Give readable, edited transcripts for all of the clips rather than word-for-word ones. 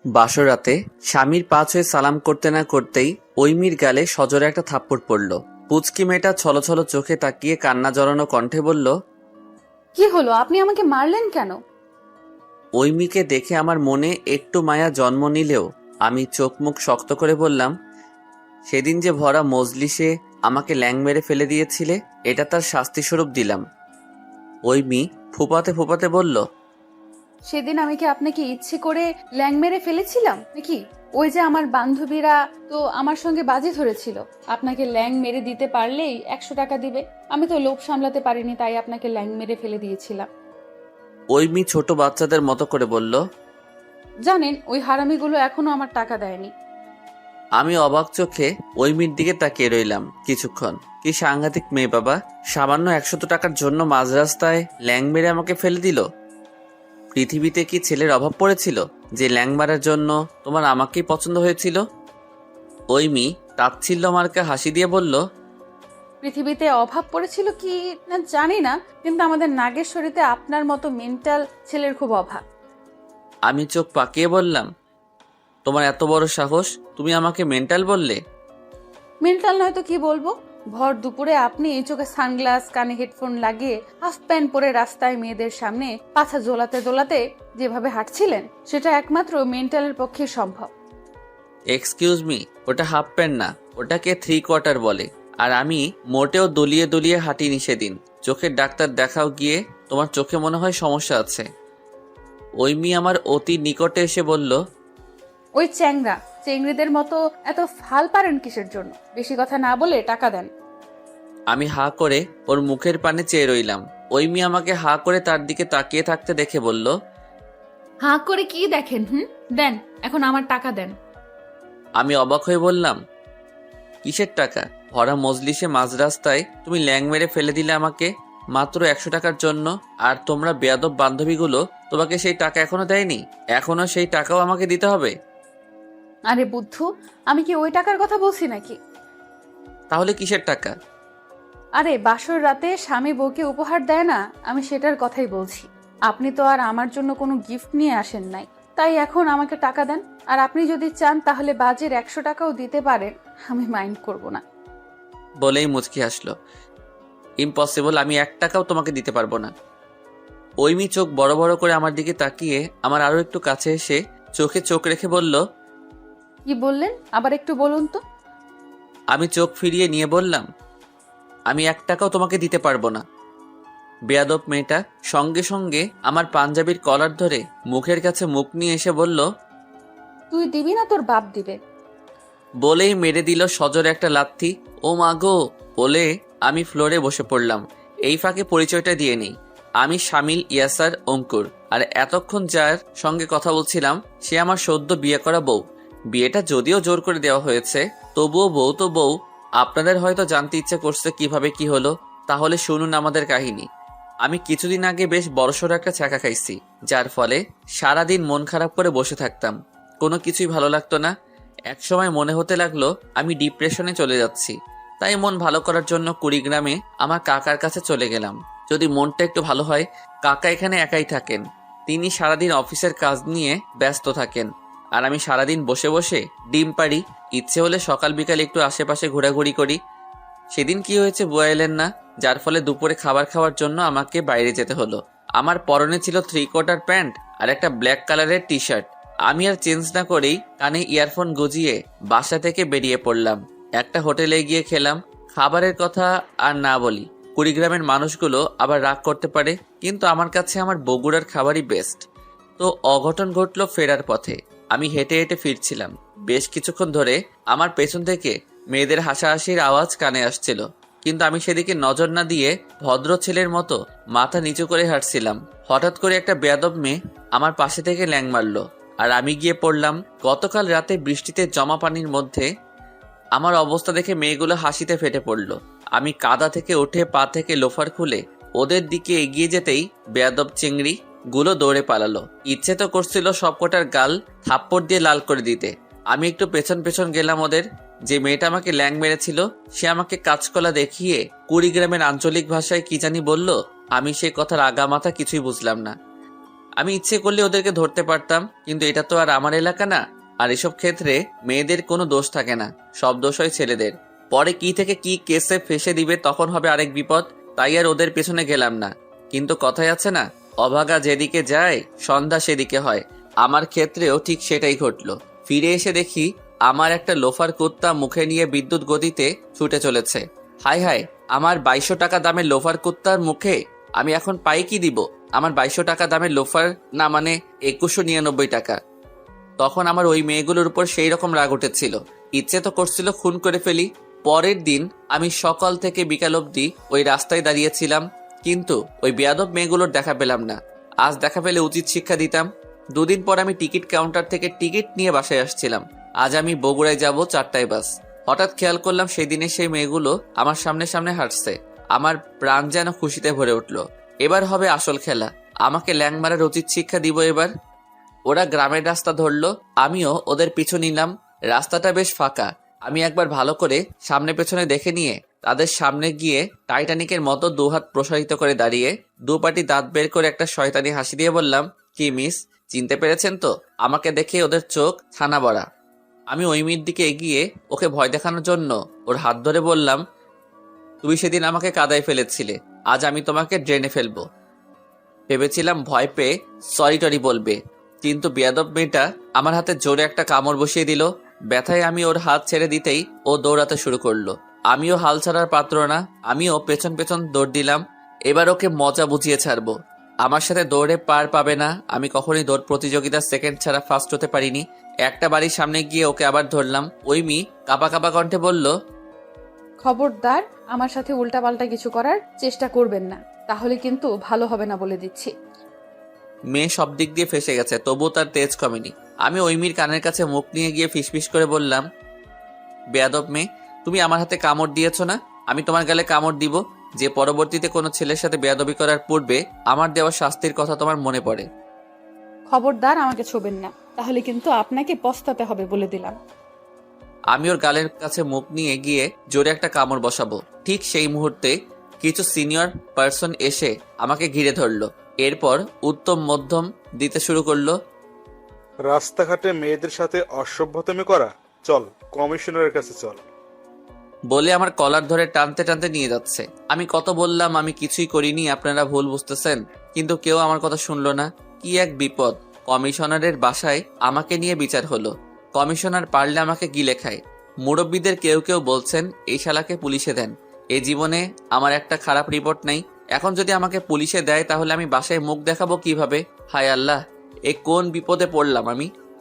বাসরাতে স্বামীর পা ছুঁয়ে সালাম করতে না করতেই ঐমির গালে সজোরে একটা থাপ্পড় পড়ল। পুচকি মেয়েটা ছলছল চোখে তাকিয়ে কান্না জড়ানো কণ্ঠে বলল, কি হলো, আপনি আমাকে মারলেন কেন? ঐমিকে দেখে আমার মনে একটু মায়া জন্ম নিলেও আমি চোখ মুখ শক্ত করে বললাম, সেদিন যে ভরা মজলিসে আমাকে ল্যাং মেরে ফেলে দিয়েছিলে, এটা তার শাস্তিস্বরূপ দিলাম। ঐমি ফুপাতে ফুপাতে বলল, সেদিন আমি কি আপনাকে ইচ্ছে করে ল্যাং মেরে ফেলেছিলাম নাকি? ওই যে আমার বান্ধবীরা তো আমার সঙ্গে বাজি ধরেছিল, আপনাকে ল্যাং মেরে দিতে পারলেই 100 টাকা দিবে। আমি তো লোভ সামলাতে পারিনি, তাই আপনাকে ল্যাং মেরে ফেলে দিয়েছিলাম। ঐমি ছোট বাচ্চাদের মতো করে বলল। জানেন, ওই হারামিগুলো এখনো আমার টাকা দেয়নি। আমি অবাক চোখে ঐমির দিকে তাকিয়ে রইলাম কিছুক্ষণ। কি সাংঘাতিক মেয়ে বাবা, সামান্য 100 টাকার জন্য মাঝ রাস্তায় ল্যাং মেরে আমাকে ফেলে দিল। পৃথিবীতে কি ছেলের অভাব পড়েছিল যে ল্যাং মারার জন্য তোমার আমাকেই পছন্দ হয়েছিল? ঐমি তাচ্ছিল্য মার্কা হাসি দিয়ে বলল, পৃথিবীতে অভাব পড়েছিল কি না জানি না, কিন্তু আমাদের নাগেশ্বরীতে আপনার মতো মেন্টাল ছেলের খুব অভাব। আমি চোখ পাকিয়ে বললাম, তোমার এত বড় সাহস, তুমি আমাকে মেন্টাল বললে? মেন্টাল নয় তো কি বলবো? ভর দুপুরে আপনি এই চোখে সানগ্লাস, কানে হেডফোন লাগিয়ে হাফ প্যান্ট পরে রাস্তায় মেয়েদের সামনে পাছা দোলাতে দোলাতে যেভাবে হাঁটছিলেন, সেটা একমাত্র মেন্টালের পক্ষে সম্ভব। এক্সকিউজ মি, ওটা হাফ প্যান্ট না, ওটাকে 3/4 বলে। আর আমি মোটেও দলিয়ে দলিয়ে হাঁটিনি সেদিন। চোখের ডাক্তার দেখাও গিয়ে, তোমার চোখে মনে হয় সমস্যা আছে। ঐমি আমার অতি নিকটে এসে বলল, ওই চ্যাংরা চেংড়িদের মতো এত ফাল পারেন কিসের জন্য? বেশি কথা না বলে টাকা দেন। আমি হা করে ওর মুখের পানে চেয়ে রইলাম। ঐমি আমাকে হা করে তার দিকে তাকিয়ে থাকতে দেখে বলল, হাঁ করে কি দেখেন? দেন, এখন আমার টাকা দেন। আমি অবাক হয়ে বললাম, কিসের টাকা? ভরা মজলিসে মাঝ রাস্তায় তুমি ল্যাং মেরে ফেলে দিলে আমাকে মাত্র 100 টাকার জন্য। আর তোমরা বেয়াদব বান্ধবীগুলো তোমাকে সেই টাকা এখনো দেয়নি, এখনো সেই টাকাও আমাকে দিতে হবে? আরে বুদ্ধু, আমি কি ওই টাকার কথা বলছি নাকি? তাহলে কিসের টাকা? আরে বাসর রাতে স্বামী বউকে উপহার দেয় না, আমি সেটার কথাই বলছি। আপনি তো আর আমার জন্য কোনো গিফট নিয়ে আসেন নাই, তাই এখন আমাকে টাকা দেন। আর আপনি যদি চান তাহলে বাজের 100 টাকাও দিতে পারেন, আমি মাইন্ড করব না। বলেই মুচকি আসলো। ইম্পসিবল, আমি 1 টাকাও তোমাকে দিতে পারবো না। ঐমি চোখ বড় বড় করে আমার দিকে তাকিয়ে আমার আরো একটু কাছে এসে চোখে চোখ রেখে বলল, কি বললেন? আবার একটু বলুন তো। আমি চোখ ফিরিয়ে নিয়ে বললাম, আমি 1 টাকাও তোমাকে দিতে পারবো না। বেয়াদব মেয়েটা সঙ্গে সঙ্গে আমার পাঞ্জাবির কলার ধরে মুখের কাছে মুখ নিয়ে এসে বলল, তুই দিবি না, তোর বাপ দিবে। বলেই মেরে দিল সজোরে একটা লাথি। ও মা গো বলে আমি ফ্লোরে বসে পড়লাম। এই ফাঁকে পরিচয়টা দিয়ে নেই, আমি শামিল ইয়াসার অঙ্কুর। আর এতক্ষণ যার সঙ্গে কথা বলছিলাম সে আমার সদ্য বিয়ে করা বউ। বিয়েটা যদিও জোর করে দেওয়া হয়েছে, তবুও বউ তো বউ। আপনাদের হয়তো জানতে ইচ্ছে করছে কিভাবে কি হলো, তাহলে শুনুন আমাদের কাহিনী। আমি কিছুদিন আগে বেশ বড়সড় একটা ছ্যাঁকা খাইছি, যার ফলে সারাদিন মন খারাপ করে বসে থাকতাম, কোনো কিছুই ভালো লাগতো না। একসময় মনে হতে লাগলো আমি ডিপ্রেশনে চলে যাচ্ছি। তাই মন ভালো করার জন্য কুড়িগ্রামে আমার কাকার কাছে চলে গেলাম। যদি মনটা একটু ভালো হয়। কাকা এখানে একাই থাকেন, তিনি সারাদিন অফিসের কাজ নিয়ে ব্যস্ত থাকেন, আর আমি সারাদিন বসে বসে ডিম পাড়ি। ইচ্ছে হলে সকাল বিকাল একটু আশেপাশে ঘোরাঘুরি করি। সেদিন কি হয়েছে বুয়া এলেন না, যার ফলে দুপুরে খাবার খাওয়ার জন্য আমাকে বাইরে যেতে হলো। আমার পরনে ছিল 3/4 প্যান্ট আর একটা ব্ল্যাক কালারের টি শার্ট। আমি আর চেঞ্জ না করেই কানে ইয়ারফোন গজিয়ে বাসা থেকে বেরিয়ে পড়লাম। একটা হোটেলে গিয়ে খেলাম। খাবারের কথা আর না বলি, কুড়িগ্রামের মানুষগুলো আবার রাগ করতে পারে, কিন্তু আমার কাছে আমার বগুড়ার খাবারই বেস্ট। তো অঘটন ঘটলো ফেরার পথে। আমি হেঁটে হেঁটে ফিরছিলাম। বেশ কিছুক্ষণ ধরে আমার পেছন থেকে মেয়েদের হাসাহাসির আওয়াজ কানে আসছিল, কিন্তু আমি সেদিকে নজর না দিয়ে ভদ্র ছেলের মতো মাথা নিচু করে হাঁটছিলাম। হঠাৎ করে একটা বেয়াদব মেয়ে আমার পাশে থেকে ল্যাং মারলো, আর আমি গিয়ে পড়লাম গতকাল রাতে বৃষ্টিতে জমা পানির মধ্যে। আমার অবস্থা দেখে মেয়েগুলো হাসিতে ফেটে পড়ল। আমি কাদা থেকে উঠে পা থেকে লোফার খুলে ওদের দিকে এগিয়ে যেতেই বেয়াদব চিংড়ি গুলো দৌড়ে পালালো। ইচ্ছে তো করছিল সবকটার গাল থাপ্পড় দিয়ে লাল করে দিতে। আমি একটু পেছন পেছন গেলাম ওদের। যে মেয়েটা আমাকে ল্যাং মেরেছিল সে আমাকে কাঁচকলা দেখিয়ে কুড়িগ্রামের আঞ্চলিক ভাষায় কি জানি বলল। আমি সে কথার আগা মাথা কিছুই বুঝলাম না। আমি ইচ্ছে করলে ওদেরকে ধরতে পারতাম, কিন্তু এটা তো আর আমার এলাকা না। আর এসব ক্ষেত্রে মেয়েদের কোনো দোষ থাকে না, সব দোষ হয় ছেলেদের। পরে কি থেকে কি কেসে ফেসে দিবে তখন হবে আরেক বিপদ। তাই আর ওদের পেছনে গেলাম না। কিন্তু কথাই আছে না, অভাগা যেদিকে যায় সন্ধ্যা সেদিকে হয়। আমার ক্ষেত্রেও ঠিক সেটাই ঘটলো। ফিরে এসে দেখি আমার একটা লোফার কুত্তা মুখে নিয়ে বিদ্যুৎ গতিতে ছুটে চলেছে। হায় হায়, আমার 2200 টাকা দামের লোফার কুত্তার মুখে আমি এখন পাই কি দিব? আমার 2200 টাকা দামের লোফার না, মানে 2199 টাকা। তখন আমার ওই মেয়েগুলোর উপর সেই রকম রাগ উঠেছিল, ইচ্ছে তো করছিল খুন করে ফেলি। পরের দিন আমি সকাল থেকে বিকাল অবধি ওই রাস্তায় দাঁড়িয়েছিলাম, কিন্তু ওই বেয়াদব মেয়েগুলোর দেখা পেলাম না। আজ দেখা পেলে উচিত শিক্ষা দিতাম। দুদিন পর আমি টিকিট কাউন্টার থেকে টিকিট নিয়ে বাসায় আসছিলাম। আজ আমি বগুড়ায় যাব 4টায় বাস। হঠাৎ খেয়াল করলাম সেই দিনে সেই মেয়েগুলো আমার সামনে সামনে হাঁটছে। আমার প্রাণ যেন খুশিতে ভরে উঠল। এবার হবে আসল খেলা, আমাকে ল্যাং মারার উচিত শিক্ষা দিব এবার। ওরা গ্রামের রাস্তা ধরলো, আমিও ওদের পিছু নিলাম। রাস্তাটা বেশ ফাঁকা। আমি একবার ভালো করে সামনে পেছনে দেখে নিয়ে তাদের সামনে গিয়ে টাইটানিকের মতো দুহাত প্রসারিত করে দাঁড়িয়ে দুপাটি দাঁত বের করে একটা শয়তানি হাসি দিয়ে বললাম, কি মিস, চিনতে পেরেছেন তো? আমাকে দেখে ওদের চোখ ছানা বড়া। আমি ওই মেয়ের দিকে এগিয়ে ওকে ভয় দেখানোর জন্য ওর হাত ধরে বললাম, তুমি সেদিন আমাকে কাদায় ফেলেছিলে, আজ আমি তোমাকে ড্রেনে ফেলবো। ভেবেছিলাম ভয় পেয়ে সরি টরি বলবে, কিন্তু বেয়াদব মেয়েটা আমার হাতে জোরে একটা কামড় বসিয়ে দিল। ব্যথায় আমি ওর হাত ছেড়ে দিতেই ও দৌড়াতে শুরু করলো। আমিও হাল ছাড়ার পাত্র না, আমিও পেছন পেছন দৌড় দিলাম। এবার ওকে মজা বুঝিয়ে ছাড়বো। আমার সাথে দৌড়ে পার পাবে না। আমি কখনোই দৌড় প্রতিযোগিতার সেকেন্ড ছাড়া ফার্স্ট হতে পারিনি। একটা বাড়ির সামনে গিয়ে ওকে আবার ধরলাম। ওই মেয়ে কাঁপা কাঁপা কণ্ঠে বলল, খবরদার আমার সাথে উল্টাপাল্টা কিছু করার চেষ্টা করবেন না, তাহলে কিন্তু ভালো হবে না বলে দিচ্ছি। মেয়ে সব দিক দিয়ে ফেসে গেছে, তবুও তার তেজ কমেনি। আমি ওই মেয়ের কানের কাছে মুখ নিয়ে গিয়ে ফিসফিস করে বললাম, বেয়াদব মেয়ে, তুমি আমার হাতে কামড় দিয়েছো না? আমি তোমার গালে কামড় দিব, যে পরবর্তীতে কোনো ছেলের সাথে বেয়াদবি করার পূর্বে আমার দেওয়া শাস্তির কথা তোমার মনে পড়ে। খবরদার আমাকে ছোবেন না, তাহলে কিন্তু আপনাকে পস্তাতে হবে বলে দিলাম। আমি ওর গালের কাছে মুখ নিয়ে গিয়ে জোরে একটা কামড় বসাবো। ঠিক সেই মুহূর্তে কিছু সিনিয়র পার্সন এসে আমাকে ঘিরে ধরলো। এরপর উত্তম মধ্যম দিতে শুরু করলো। রাস্তাঘাটে মেয়েদের সাথে অসভ্যতামি করা, চল কমিশনারের কাছে চল। বলে আমার কলার ধরে টানতে টানতে নিয়ে যাচ্ছে। আমি কত বললাম আমি কিছুই করিনি, আপনারা ভুল বুঝতেছেন, কিন্তু কেউ আমার কথা শুনলো না। কি এক বিপদ! কমিশনারের বাসায় আমাকে নিয়ে বিচার হলো। কমিশনার পারলে আমাকে গিলে খায়। মুরব্বীদের কেউ কেউ বলছেন এই শালাকে পুলিশে দেন। এই জীবনে আমার একটা খারাপ রিপোর্ট নেই। এখন যদি আমাকে পুলিশে দেয় তাহলে আমি বাসায় মুখ দেখাবো কিভাবে? হায় আল্লাহ, এ কোন বিপদে পড়লাম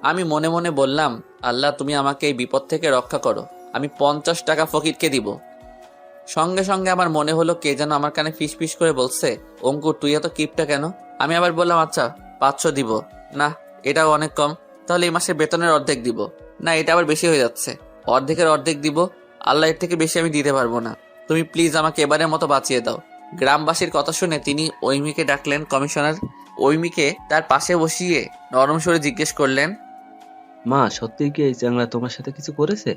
আমি মনে মনে বললাম, আল্লাহ তুমি আমাকে এই বিপদ থেকে রক্ষা করো। আমি 50 টাকা ফকিরকে দিব। সঙ্গে সঙ্গে আমার মনে হলো কে যেন আমার কানে ফিস ফিস করে বলছে, অঙ্কুর তুই এত কিপটা কেন? আমি আবার বললাম, আচ্ছা 500 দিব। না, এটাও অনেক কম। তাহলে এই মাসের বেতনের অর্ধেক দিব। না, এটা আবার বেশি হয়ে যাচ্ছে। অর্ধেকের অর্ধেক দিব। আল্লাহ, এর থেকে বেশি আমি দিতে পারবো না। তুমি প্লিজ আমাকে এবারের মতো বাঁচিয়ে দাও। গ্রামবাসীর কথা শুনে তিনি ঐমিকে ডাকলেন। কমিশনার ঐমিকে তার পাশে বসিয়ে নরম স্বরে জিজ্ঞেস করলেন, মা, সত্যি কি এই চ্যাংড়া তোমার সাথে কিছু করেছে?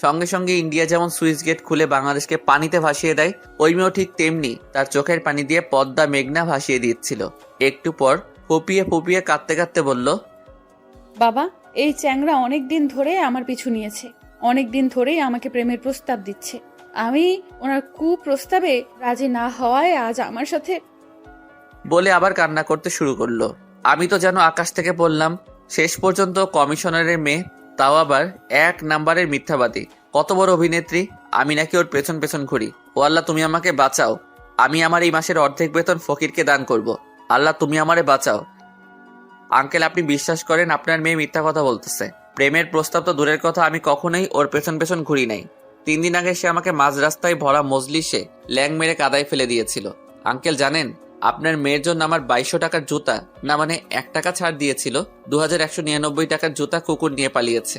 সঙ্গে সঙ্গে ইন্ডিয়া যেমন সুইচ গেট খুলে বাংলাদেশকে পানিতে ভাসিয়ে দেয়, ওই মেয়েও ঠিক তেমনি তার চোখের পানি দিয়ে পদ্মা মেঘনা ভাসিয়ে দিচ্ছিল। একটু পর ফুপিয়ে ফুপিয়ে কাঁদতে কাঁদতে বলল, বাবা, এই চ্যাংড়া অনেক দিন ধরে আমার পিছু নিয়েছে, অনেক দিন ধরেই আমাকে প্রেমের প্রস্তাব দিচ্ছে। আমি ওনার কুপ্রস্তাবে রাজি না হওয়ায় আজ আমার সাথে। বলে আবার কান্না করতে শুরু করলো। আমি তো যেন আকাশ থেকে পড়লাম। শেষ পর্যন্ত কমিশনারের মেয়ে, তাও আবার 1 নাম্বারের মিথ্যাবাদী। কত বড় অভিনেত্রী! আমি নাকি ওর পেছন পেছন ঘুরি। ও আল্লাহ, তুমি আমাকে বাঁচাও। আমি আমার এই মাসের অর্ধেক বেতন ফকিরকে দান করব। আল্লাহ, তুমি আমারে বাঁচাও। আঙ্কেল, আপনি বিশ্বাস করেন আপনার মেয়ে মিথ্যা কথা বলতেছে? প্রেমের প্রস্তাব তো দূরের কথা, আমি কখনোই ওর পেছন পেছন ঘুরি নাই। 3 দিন আগে সে আমাকে মাঝ রাস্তায় ভরা মজলিসে ল্যাং মেরে কাদায় ফেলে দিয়েছিল। আঙ্কেল জানেন, আপনার মেয়ের জন্য আমার 2200 টাকার জুতা, না মানে 1 টাকা ছাড় দিয়েছিল, 2199 টাকার জুতা কুকুর নিয়ে পালিয়েছে।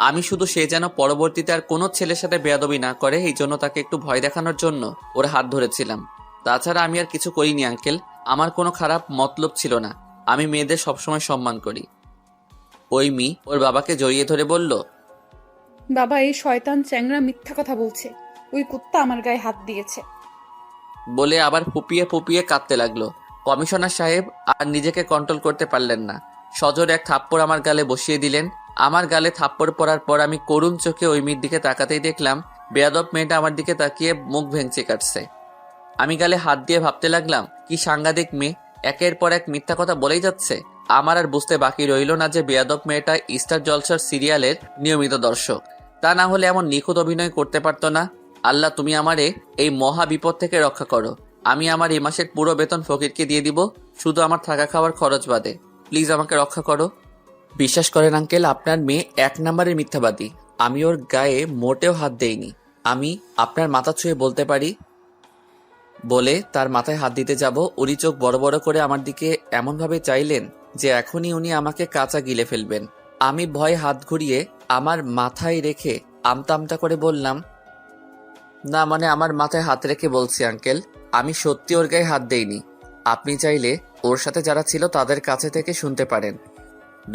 আমি শুধু সে যেন পরবর্তীতে আর কোনো ছেলের সাথে বেয়াদবি না করে, এই জন্য তাকে একটু ভয় দেখানোর জন্য ওর হাত ধরেছিলাম। তাছাড়া আমি আর কিছু করিনি আঙ্কেল। আমার কোনো খারাপ মতলব ছিল না। আমি মেয়েদের সবসময় সম্মান করি। ওই মেয়ে ওর বাবাকে জড়িয়ে ধরে বলল, বাবা, এই শয়তান চ্যাংড়া মিথ্যা কথা বলছে, ওই কুত্তা আমার গায়ে হাত দিয়েছে। বলে আবার ফুপিয়ে ফুপিয়ে কাঁদতে লাগলো। কমিশনার সাহেব আর নিজেকে কন্ট্রোল করতে পারলেন না। সজোরে এক থাপ্পড় আমার গালে বসিয়ে দিলেন। আমার গালে থাপ্পড় পড়ার পর আমি করুণ চোখে ওই মেয়ের দিকে তাকাতেই দেখলাম বেয়াদব মেয়েটা আমার দিকে তাকিয়ে মুখ ভেঙচি কাটছে। আমি গালে হাত দিয়ে ভাবতে লাগলাম, কি সাংঘাতিক মেয়ে, একের পর এক মিথ্যা কথা বলেই যাচ্ছে। আমার আর বুঝতে বাকি রইল না যে বেয়াদব মেয়েটা স্টার জলসার সিরিয়ালের নিয়মিত দর্শক। তা না হলে এমন নিখুঁত অভিনয় করতে পারতো না। আল্লাহ, তুমি আমারে এই মহা বিপদ থেকে রক্ষা করো। আমি আমার এই মাসের পুরো বেতন ফকিরকে দিয়ে দিব, শুধু আমার থাকা খাওয়ার খরচ বাদে। প্লিজ আমাকে রক্ষা করো। বিশ্বাস করেন আঙ্কেল, আপনার মেয়ে এক নম্বরের মিথ্যাবাদী। আমি ওর গায়ে মোটেও হাত দেইনি। আমি আপনার মাথা ছুঁয়ে বলতে পারি। বলে তার মাথায় হাত দিতে যাব, উনি চোখ বড় বড় করে আমার দিকে এমনভাবে চাইলেন যে এখনই উনি আমাকে কাঁচা গিলে ফেলবেন। আমি ভয়ে হাত ঘুরিয়ে আমার মাথায় রেখে আমতা আমতা করে বললাম, না মানে আমার মাথায় হাত রেখে বলছি আঙ্কেল, আমি সত্যি ওর গায়ে হাত দেইনি। আপনি চাইলে ওর সাথে যারা ছিল তাদের কাছে থেকে শুনতে পারেন।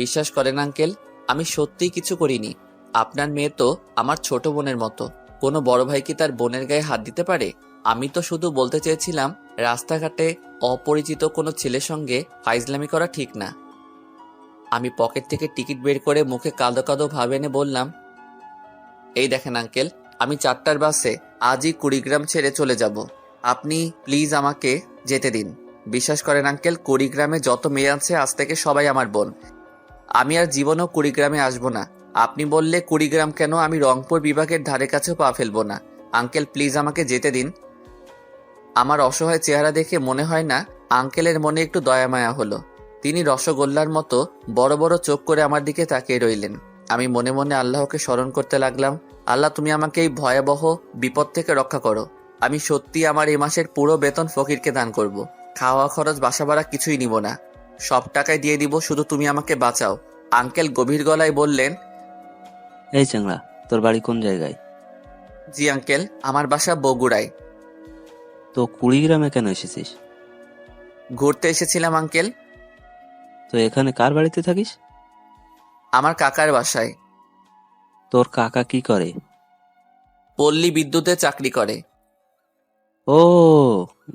বিশ্বাস করেন আঙ্কেল, আমি সত্যিই কিছু করিনি। আপনার মেয়ে তো আমার ছোট বোনের মতো। কোনো বড় ভাই কি তার বোনের গায়ে হাত দিতে পারে? আমি তো শুধু বলতে চেয়েছিলাম রাস্তাঘাটে অপরিচিত কোনো ছেলের সঙ্গে ফাইজলামি করা ঠিক না। আমি পকেট থেকে টিকিট বের করে মুখে কাঁদো কাঁদো ভাব এনে বললাম, এই দেখেন আঙ্কেল, আমি 4টার বাসে আজই কুড়িগ্রাম ছেড়ে চলে যাব। আপনি প্লিজ আমাকে যেতে দিন। বিশ্বাস করেন আঙ্কেল, কুড়িগ্রামে যত মেয়ে আছে আজ থেকে সবাই আমার বোন। আমি আর জীবনেও কুড়িগ্রামে আসবো না। আপনি বললে কুড়িগ্রাম কেন, আমি রংপুর বিভাগের ধারে কাছেও পা ফেলবো না। আঙ্কেল প্লিজ আমাকে যেতে দিন। আমার অসহায় চেহারা দেখে মনে হয় না আঙ্কেলের মনে একটু দয়া মায়া হলো। তিনি রসগোল্লার মতো বড় বড় চোখ করে আমার দিকে তাকিয়ে রইলেন। আমি মনে মনে আল্লাহকে স্মরণ করতে লাগলাম, আল্লাহ তুমি আমাকে এই ভয়াবহ বিপদ থেকে রক্ষা করো। আমি সত্যি আমার এই মাসের পুরো বেতন ফকিরকে দান করব। খাওয়া খরচ বাসা ভাড়া কিছুই নিব না, সব টাকায় দিয়ে দিব, শুধু তুমি আমাকে বাঁচাও। আঙ্কেল গভীর গলায় বললেন, এই চ্যাংড়া, তোর বাড়ি কোন জায়গায়? জি আঙ্কেল, আমার বাসা বগুড়ায়। তো কুড়িগ্রামে কেন এসেছিস? ঘুরতে এসেছিলাম আঙ্কেল। তো এখানে কার বাড়িতে থাকিস? আমার কাকার বাসায়। তোর কাকা কি করে? পল্লী বিদ্যুতে চাকরি করে। ও,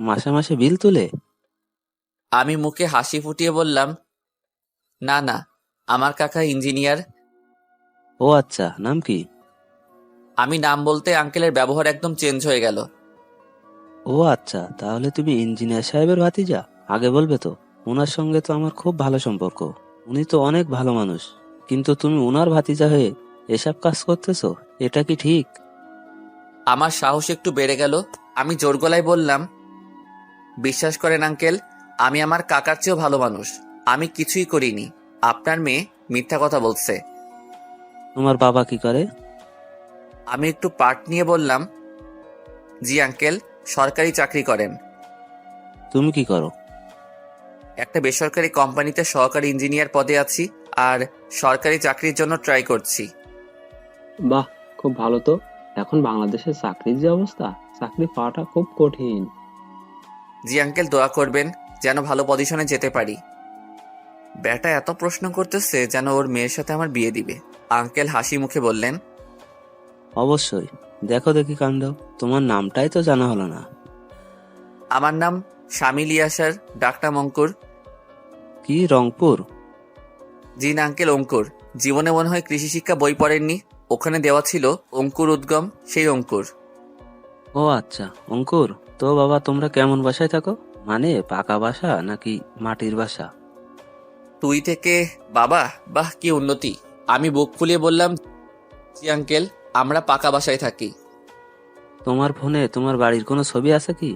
মাসে মাসে বিল তুলে? আমি মুখে হাসি ফুটিয়ে বললাম, না না, আমার কাকা ইঞ্জিনিয়ার। ও আচ্ছা, নাম কি? আমি নাম বলতে আঙ্কেলের ব্যবহার একদম চেঞ্জ হয়ে গেল। ও আচ্ছা, তাহলে তুমি ইঞ্জিনিয়ার সাহেবের ভাতিজা? আগে বলবে তো, ওনার সঙ্গে তো আমার খুব ভালো সম্পর্ক। উনি তো অনেক ভালো মানুষ, কিন্তু তুমি ওনার ভাতিজা হয়ে এসব কাজ করতেছো, এটা কি ঠিক? আমার সাহস একটু বেড়ে গেল। আমি জোর গলায় বললাম, বিশ্বাস করেন আঙ্কেল, আমি আমার কাকার চেয়েও ভালো মানুষ। আমি কিছুই করিনি। আপনার মেয়ে মিথ্যা কথা বলছে। তোমার বাবা কি করে? আমি একটু পার্ট নিয়ে বললাম, জি আঙ্কেল, সরকারি চাকরি করেন। তুমি কি করো? একটা বেসরকারি কোম্পানিতে সহকারী ইঞ্জিনিয়ার পদে আছি, আর সরকারি চাকরির জন্য ট্রাই করছি। বাহ, খুব ভালো তো। এখন বাংলাদেশের চাকরির যে অবস্থা, চাকরি পাওয়াটা খুব কঠিন। জি আঙ্কেল, দোয়া করবেন যেন ভালো পজিশনে যেতে পারি। বেটা এত প্রশ্ন করতেছে যেন ওর মেয়ের সাথে আমার বিয়ে দিবে। আঙ্কেল হাসি মুখে বললেন, অবশ্যই, দেখো দেখি কাণ্ড। তোমার নামটাই তো জানা হলো না। আমার নাম শামিল ইয়াসার, ডাকনাম অঙ্কুর। কি, রংপুর? জি না আঙ্কেল, অঙ্কুর। জীবনে মনে হয় কৃষি শিক্ষা বই পড়েননি, ওখানে দেওয়া ছিল অঙ্কুর উদ্গম, সেই অঙ্কুর। ও আচ্ছা, অঙ্কুর। তো বাবা, তোমরা কেমন বাসায় থাকো? মানে পাকা বাসা নাকি মাটির বাসা? তুই থেকে বাবা, বাহ কি উন্নতি। আমি বুক ফুলিয়ে বললাম, জি আঙ্কেল, আমরা পাকা বাসায় থাকি। তোমার ফোনে তোমার বাড়ির কোনো ছবি আছে কি?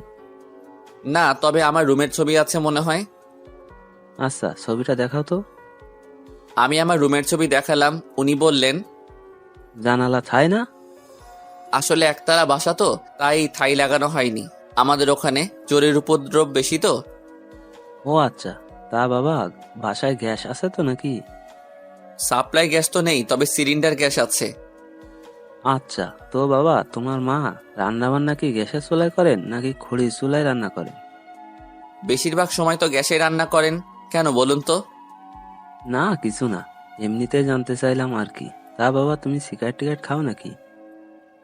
না, তবে আমার রুমের ছবি আছে মনে হয়। আচ্ছা, ছবিটা দেখাও তো। আমি আমার রুমের ছবি দেখালাম। উনি বললেন, জানালা থাই না? আসলে একতলা বাসা তো, তাই থাই লাগানো হয়নি। আমাদের ওখানে চোরের উপদ্রব বেশি তো। ও আচ্ছা, তা বাবা, বাসায় গ্যাস আছে তো নাকি? সাপ্লাই গ্যাস তো নেই, তবে সিলিন্ডার গ্যাস আছে। আচ্ছা, তো বাবা, তোমার মা রান্না বান্না কি গ্যাসের চুলায় করেন নাকি খড়ির চুলায় রান্না করেন? বেশিরভাগ সময় তো গ্যাসে রান্না করেন। কেন বলুন তো? না, কিছু না, এমনিতে জানতে চাইলাম আর কি। তা বাবা, তুমি সিগারেট টিগারেট খাও নাকি?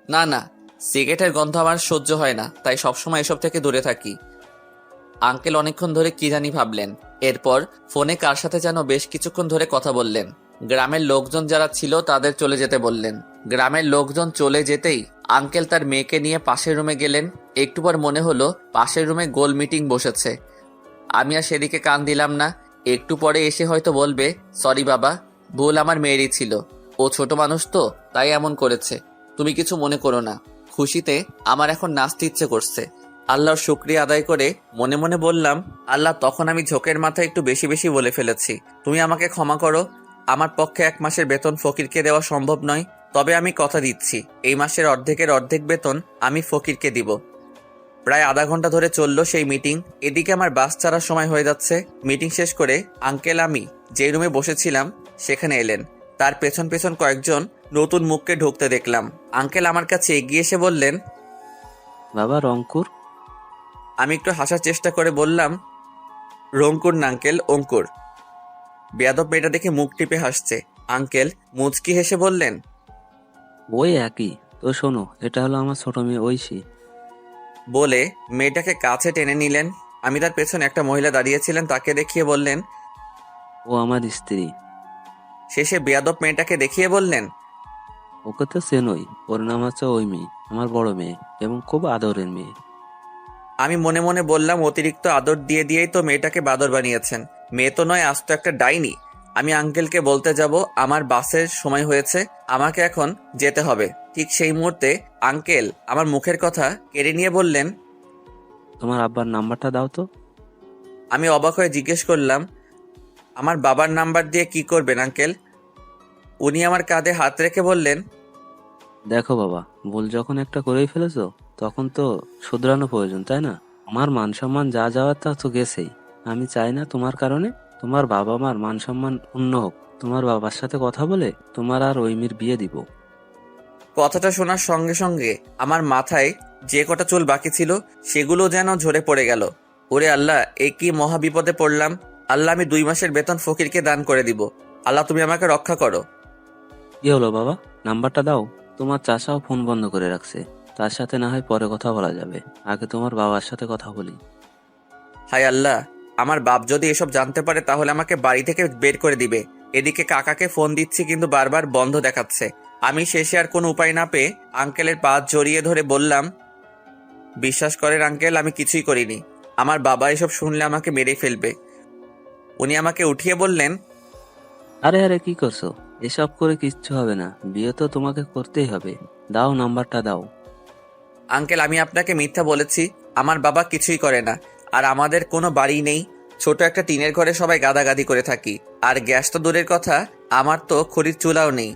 না না, সিগারেটের গন্ধ আমার সহ্য হয় না, তাই সবসময় এসব থেকে দূরে থাকি। আঙ্কেল অনেকক্ষণ ধরে কি জানি ভাবলেন। এরপর ফোনে কার সাথে যেন বেশ কিছুক্ষণ ধরে কথা বললেন। গ্রামের লোকজন যারা ছিল তাদের চলে যেতে বললেন। গ্রামের লোকজন চলে যেতেই আঙ্কেল তার মেয়েকে নিয়ে পাশের রুমে গেলেন। একটু পর মনে হলো পাশের রুমে গোল মিটিং বসেছে। আমি আর সেদিকে কান দিলাম না। একটু পরে এসে হয়তো বলবে, সরি বাবা, ভুল আমার মেয়েরই ছিল, ও ছোট মানুষ তো তাই এমন করেছে, তুমি কিছু মনে করো না। খুশিতে আমার এখন নাচতে ইচ্ছে করছে। আল্লাহর শুকরিয়া আদায় করে মনে মনে বললাম, আল্লাহ, তখন আমি ঝোঁকের মাথায় একটু বেশি বেশি বলে ফেলেছি, তুমি আমাকে ক্ষমা করো। আমার পক্ষে 1 মাসের বেতন ফকিরকে দেওয়া সম্ভব নয়, তবে আমি কথা দিচ্ছি এই মাসের অর্ধেকের অর্ধেক বেতন আমি ফকিরকে দিব। প্রায় আধা ঘন্টা ধরে চললো সেই মিটিং। এদিকে আমার বাস ছাড়ার সময় হয়ে যাচ্ছে। মিটিং শেষ করে আঙ্কেল আমি যে রুমে বসেছিলাম সেখানে এলেন। তার পেছন পেছন কয়েকজন নতুন মুখকে ঢুকতে দেখলাম। আঙ্কেল আমার কাছে এগিয়ে এসে বললেন, বাবা রংকুর। আমি একটু হাসার চেষ্টা করে বললাম, রংকুর না আঙ্কেল, অঙ্কুর। বেয়াদব মেয়েটা দেখে মুখ টিপে হাসছে। আঙ্কেল মুচকি হেসে বললেন, ওই একই তো। শোনো, এটা হলো আমার ছোট মেয়ে ঐশী। বলে মেয়েটাকে কাছে টেনে নিলেন। আমি তার পেছনে একটা মহিলা দাঁড়িয়েছিলেন তাকে দেখিয়ে বললেন। ও আমার স্ত্রী। শেষে বেয়াদব মেয়েটাকে দেখিয়ে বললেন, ওকে তো চেনই, ওর নাম হচ্ছে ওই মেয়ে, আমার বড় মেয়ে এবং খুব আদরের মেয়ে। আমি মনে মনে বললাম, অতিরিক্ত আদর দিয়ে দিয়েই তো মেয়েটাকে বাদর বানিয়েছেন। মেয়ে তো নয়, আজ তো একটা ডাইনি। আমি আঙ্কেলকে বলতে যাব আমার বাসের সময় হয়েছে, আমাকে এখন যেতে হবে। ঠিক সেই মুহূর্তে আঙ্কেল আমার মুখের কথা কেড়ে নিয়ে বললেন। তোমার আব্বার নাম্বারটা দাও তো। আমি অবাক হয়ে জিজ্ঞেস করলাম, আমার বাবার নাম্বার দিয়ে কি করবেন আঙ্কেল? উনি আমার কাঁধে হাত রেখে বললেন, দেখো বাবা, ভুল যখন একটা করেই ফেলেছো তখন তো শুধরানো প্রয়োজন, তাই না? আমার মান সম্মান যা যাওয়ার তা তো গেছেই। আমি চাই না তোমার কারণে তোমার বাবা মার মান সম্মান অন্য হোক। তোমার বাবার সাথে কথা বলে তোমার আর ওই মেয়ের বিয়ে দিব। কথাটা শোনার সঙ্গে সঙ্গে আমার মাথায় যে কটা চুল বাকি ছিল সেগুলো যেন ঝরে পড়ে গেল। ওরে আল্লাহ, এ কি মহা বিপদে পড়লাম। আল্লাহ, আমি 2 মাসের বেতন ফকিরকে দান করে দিব। আল্লাহ, তুমি আমাকে রক্ষা করো। কি হলো বাবা, নাম্বারটা দাও। তোমার চাচাও ফোন বন্ধ করে রাখছে, তার সাথে না হয় পরে কথা বলা যাবে, আগে তোমার বাবার সাথে কথা বলি। হায় আল্লাহ, আমার বাপ যদি এসব জানতে পারে তাহলে আমাকে বাড়ি থেকে বের করে দিবে। এদিকে কাকাকে ফোন দিচ্ছি কিন্তু বারবার বন্ধ দেখাচ্ছে। আমি শেষে আর কোনো উপায় না পেয়ে আঙ্কেলের পা জড়িয়ে ধরে বললাম, বিশ্বাস করেন আঙ্কেল, আমি কিছুই করিনি। আমার বাবা এসব শুনলে আমাকে মেরে ফেলবে। উনি আমাকে উঠিয়ে বললেন, আরে আরে, কি করছো? এসব করে কিচ্ছু হবে না, বিয়ে তো তোমাকে করতেই হবে। দাও, নাম্বারটা দাও। আঙ্কেল, আমি আপনাকে মিথ্যা বলেছি। আমার বাবা কিছুই করে না। আর আমাদের কোনো বাড়ি নেই, ছোট একটা টিনের ঘরে সবাই গাদাগাদি করে থাকি। আর গ্যাস তো দূরের কথা, আমার তো খড়ির চুলাও নেই।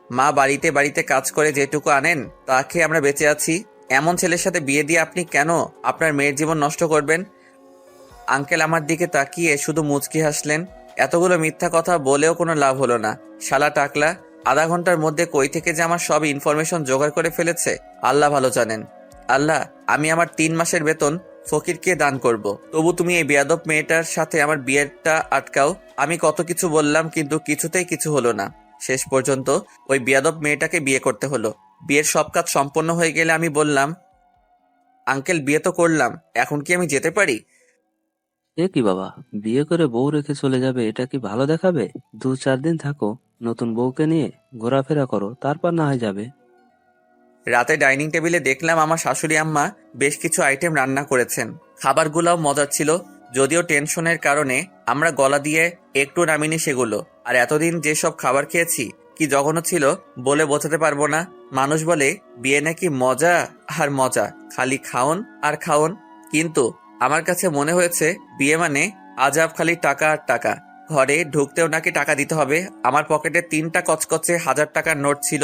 মা বাড়িতে বাড়িতে কাজ করে যেটুকু আনেন তা খেয়ে আমরা বেঁচে আছি। এমন ছেলের সাথে বিয়ে দিয়ে আপনি কেন আপনার মেয়ের জীবন নষ্ট করবেন? আঙ্কেল আমার দিকে তাকিয়ে শুধু মুচকি হাসলেন। এতগুলো মিথ্যা কথা বলেও কোনো লাভ হলো না। শালা টাকলা আধা ঘন্টার মধ্যে কই থেকে যে আমার সব ইনফরমেশন জোগাড় করে ফেলেছে আল্লাহ ভালো জানেন। আল্লাহ, আমি আমার 3 মাসের বেতন ফকিরকে দান করব, তবু তুমি এই বেয়াদব মেয়েটার সাথে আমার বিয়েটা আটকাও। আমি কত কিছু বললাম কিন্তু কিছুতেই কিছু হলো না। শেষ পর্যন্ত ওই বেয়াদব মেয়েটাকে বিয়ে করতে হলো। বিয়ের সব কাজ সম্পন্ন হয়ে গেলে আমি বললাম, আঙ্কেল, বিয়ে তো করলাম, এখন কি আমি যেতে পারি? এ কি বাবা, বিয়ে করে বউ রেখে চলে যাবে, এটা কি ভালো দেখাবে? 2-4 দিন থাকো, নতুন বউকে নিয়ে ঘোরাফেরা করো, তারপর না হয় যাবে। রাতে ডাইনিং টেবিলে দেখলাম আমার শাশুড়ি আম্মা বেশ কিছু আইটেম রান্না করেছেন। খাবারগুলোও মজার ছিল, যদিও টেনশনের কারণে আমরা গলা দিয়ে একটু নামিনি সেগুলো। আর এতদিন যেসব খাবার খেয়েছি কি জঘন্য ছিল বলে বোঝাতে পারবো না। মানুষ বলে বিয়ে নাকি মজা আর মজা, খালি খাওন আর খাওন। কিন্তু আমার কাছে মনে হয়েছে বিয়ে মানে আজাব, খালি টাকা আর টাকা। ঘরে ঢুকতেও নাকি টাকা দিতে হবে। আমার পকেটে 3টা কচকচে 1000 টাকার নোট ছিল।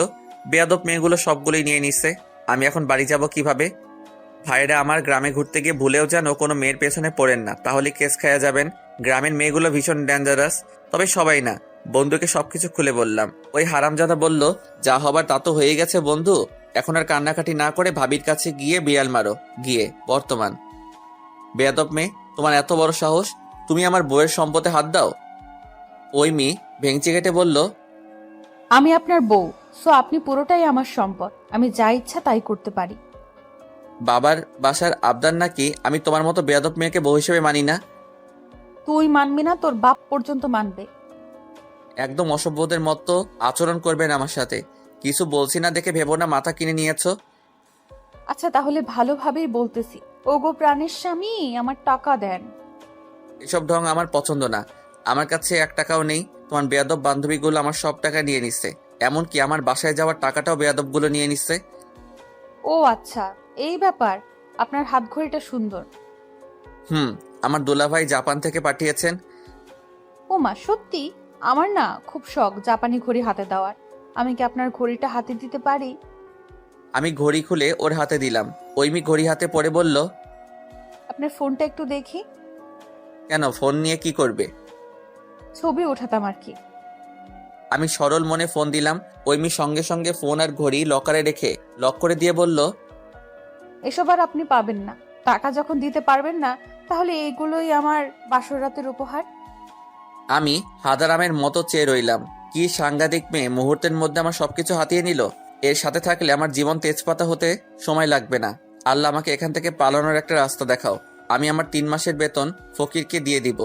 বেয়াদব মেয়েগুলো সবগুলোই নিয়ে নিচ্ছে। আমি এখন বাড়ি যাব কিভাবে? ভাইরা আমার গ্রামে ঘুরতে গিয়ে ভুলেও যেন কোনো মেয়ের পেছনে পড়েন না, তাহলে কেস খায়া যাবেন। গ্রামের মেয়েগুলো ভীষণ ডেঞ্জারাস। তবে সবাই না, বন্ধুকে সবকিছু খুলে বললাম। ওই হারামজাদা বলল, যা হবার তা তো হয়ে গেছে বন্ধু, এখন আর কান্নাকাটি না করে ভাবির কাছে গিয়ে বিড়াল মারো গিয়ে। বর্তমান বেয়াদব মেয়ে, তোমার এত বড় সাহস, তুমি আমার বউয়ের সম্পদে হাত দাও? ওই মেয়ে ভেঙচি কেটে বলল, আমি আপনার বউ, সো আপনি পুরোটাই আমার সম্পদ। আমি যা ইচ্ছা তাই করতে পারি। বাবার বাসার আবদার নাকি আমি তোমার মতো বেয়াদব মেয়েকে বউ হিসেবে মানি না? তুই মানবি না, তোর বাপ পর্যন্ত মানবে। একদম অসভ্যদের মতো আচরণ করবেন আমার সাথে। কিছু বলছি না দেখে ভেবো না মাথা কিনে নিয়েছো। আচ্ছা তাহলে ভালোভাবেই বলতেছি, ওগো প্রাণের স্বামী আমার টাকা দেন। এসব ঢং আমার পছন্দ না। আমার কাছে 1 টাকাও নেই। তোমার বেয়াদব বান্ধবীগুলো আমার সব টাকা নিয়ে নিচ্ছে। এমনকি আমার বাসায় যাওয়ার টাকাটাও বেয়াদবগুলো নিয়ে নিচ্ছে। ও আচ্ছা, এই ব্যাপার। আপনার হাত ঘড়িটা সুন্দর। আমার দুলাভাই জাপান থেকে পাঠিয়েছেন। ও মা, সত্যি? আমার না খুব শখ জাপানি ঘড়ি হাতে দেওয়ার। আমি কি আপনার ঘড়িটা হাতে দিতে পারি? আমি ঘড়ি খুলে ওর হাতে দিলাম। ঐমি ঘড়ি হাতে পড়ে বলল, আপনার ফোনটা একটু দেখি। কেন, ফোন নিয়ে কি করবে? ছবি ওঠাতাম আর কি। আমি সরল মনে ফোন দিলাম। ঐমি সঙ্গে সঙ্গে ফোন আর ঘড়ি লকারে রেখে লক করে দিয়ে বলল, এসব আর আপনি পাবেন না। টাকা যখন দিতে পারবেন না, তাহলে এইগুলোই আমার বাসর রাতের উপহার। আমি হাদারামের মতো চেয়ে রইলাম। কি সাংঘাতিক মেয়ে, মুহূর্তের মধ্যে আমার সবকিছু হাতিয়ে নিল। এর সাথে থাকলে আমার জীবন তেজপাতা হতে সময় লাগবে না। আল্লাহ আমাকে এখান থেকে পালানোর একটা রাস্তা দেখাও। আমি আমার 3 মাসের বেতন ফকিরকে দিয়ে দিব।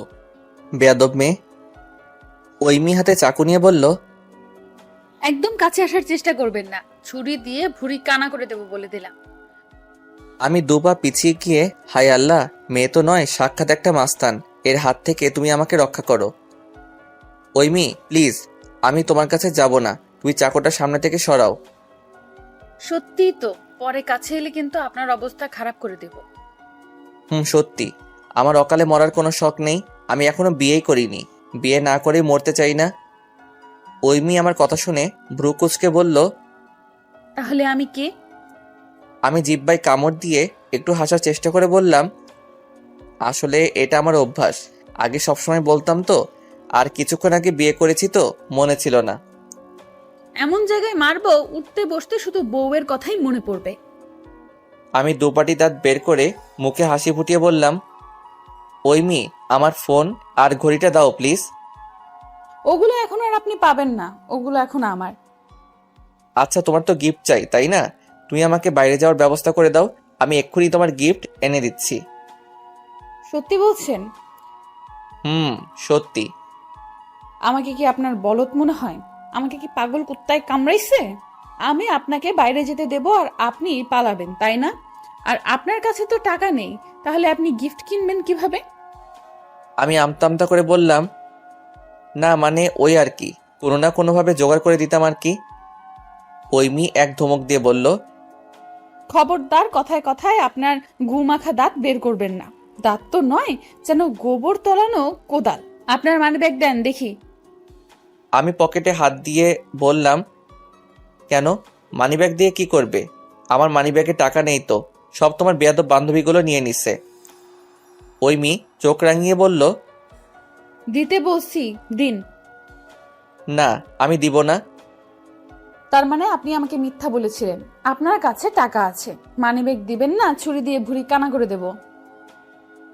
বেয়াদব মেয়ে। ঐমি হাতে চাকু নিয়ে বলল, একদম কাছে আসার চেষ্টা করবেন না, ছুরি দিয়ে ভুঁড়ি কানা করে দেবো বলে দিলাম। আমি 2 পা পিছিয়ে গিয়ে, হায় আল্লাহ, মেয়ে তো নয়, সাক্ষাৎ একটা মাস্তান। এর হাত থেকে তুমি আমাকে রক্ষা করো। ঐমি প্লিজ, আমি তোমার কাছে যাব না। তুমি চাকুটা সামনে থেকে সরাও। সত্যি তো, পরে কাছে এলে কিন্তু আপনার অবস্থা খারাপ করে দেব। সত্যি। আমার অকালে মরার কোনো শখ নেই। আমি এখনো বিয়েই করিনি। বিয়ে না করে মরতে চাই না। ঐমি আমার কথা শুনে ভ্রু কুঁচকে বলল, তাহলে আমি কে? আমি জিহ্বায় কামড় দিয়ে একটু হাসার চেষ্টা করে বললাম, আসলে এটা আমার অভ্যাস। আগে সবসময় বলতাম তো, আর কিছুক্ষণ আগে বিয়ে করেছি তো মনে ছিল না। এমন জায়গায় মারবো, উঠতে বসতে শুধু বউয়ের কথাই মনে পড়বে। আমি 2 পাটি দাঁত বের করে মুখে হাসি ফুটিয়ে বললাম, ঐমি আমার ফোন আর ঘড়িটা দাও প্লিজ। ওগুলো এখন আর আপনি পাবেন না, ওগুলো এখন আমার। আচ্ছা, তোমার তো গিফট চাই তাই না? তুমি আমাকে বাইরে যাওয়ার ব্যবস্থা করে দাও। আমি এক্ষুনি তোমার গিফট এনে দিচ্ছি। সত্যি বলছেন? সত্যি। আমাকে কি আপনার বলদ মনে হয়? আমাকে কি পাগল কুত্তায় কামড়াইছে? আমি আপনাকে বাইরে যেতে দেব আর আপনি পালাবেন, তাই না? আর আপনার কাছে তো টাকা নেই, তাহলে আপনি গিফট কিনবেন কিভাবে? আমি আমতা করে বললাম, না মানে ওই আর কি, কোনো না কোনোভাবে জোগাড় করে দিতাম আর কি। ঐমি এক ধমক দিয়ে বলল, খবরদার কথায় কথায় আপনার গুমাখা দাঁত বের করবেন না। দাঁত তো নয়, যেন গোবর তলানো কোদাল। আপনার মানিব্যাগ দেন দেখি। আমি পকেটে হাত দিয়ে বললাম, কেন, মানিব্যাগ দিয়ে কি করবে? আমার মানিব্যাগে টাকা নেই তো, সব তোমার বেয়াদব বান্ধবীগুলো নিয়ে নিচ্ছে। ঐমি চোখ রাঙিয়ে বলল, দিতে বলছি, দিন। না আমি দিব না। তার মানে আপনি আমাকে মিথ্যা বলেছিলেন আপনার কাছে টাকা আছে। মানিব্যাগ দিবেন না, ছুরি দিয়ে ভুঁড়ি কানা করে দেব।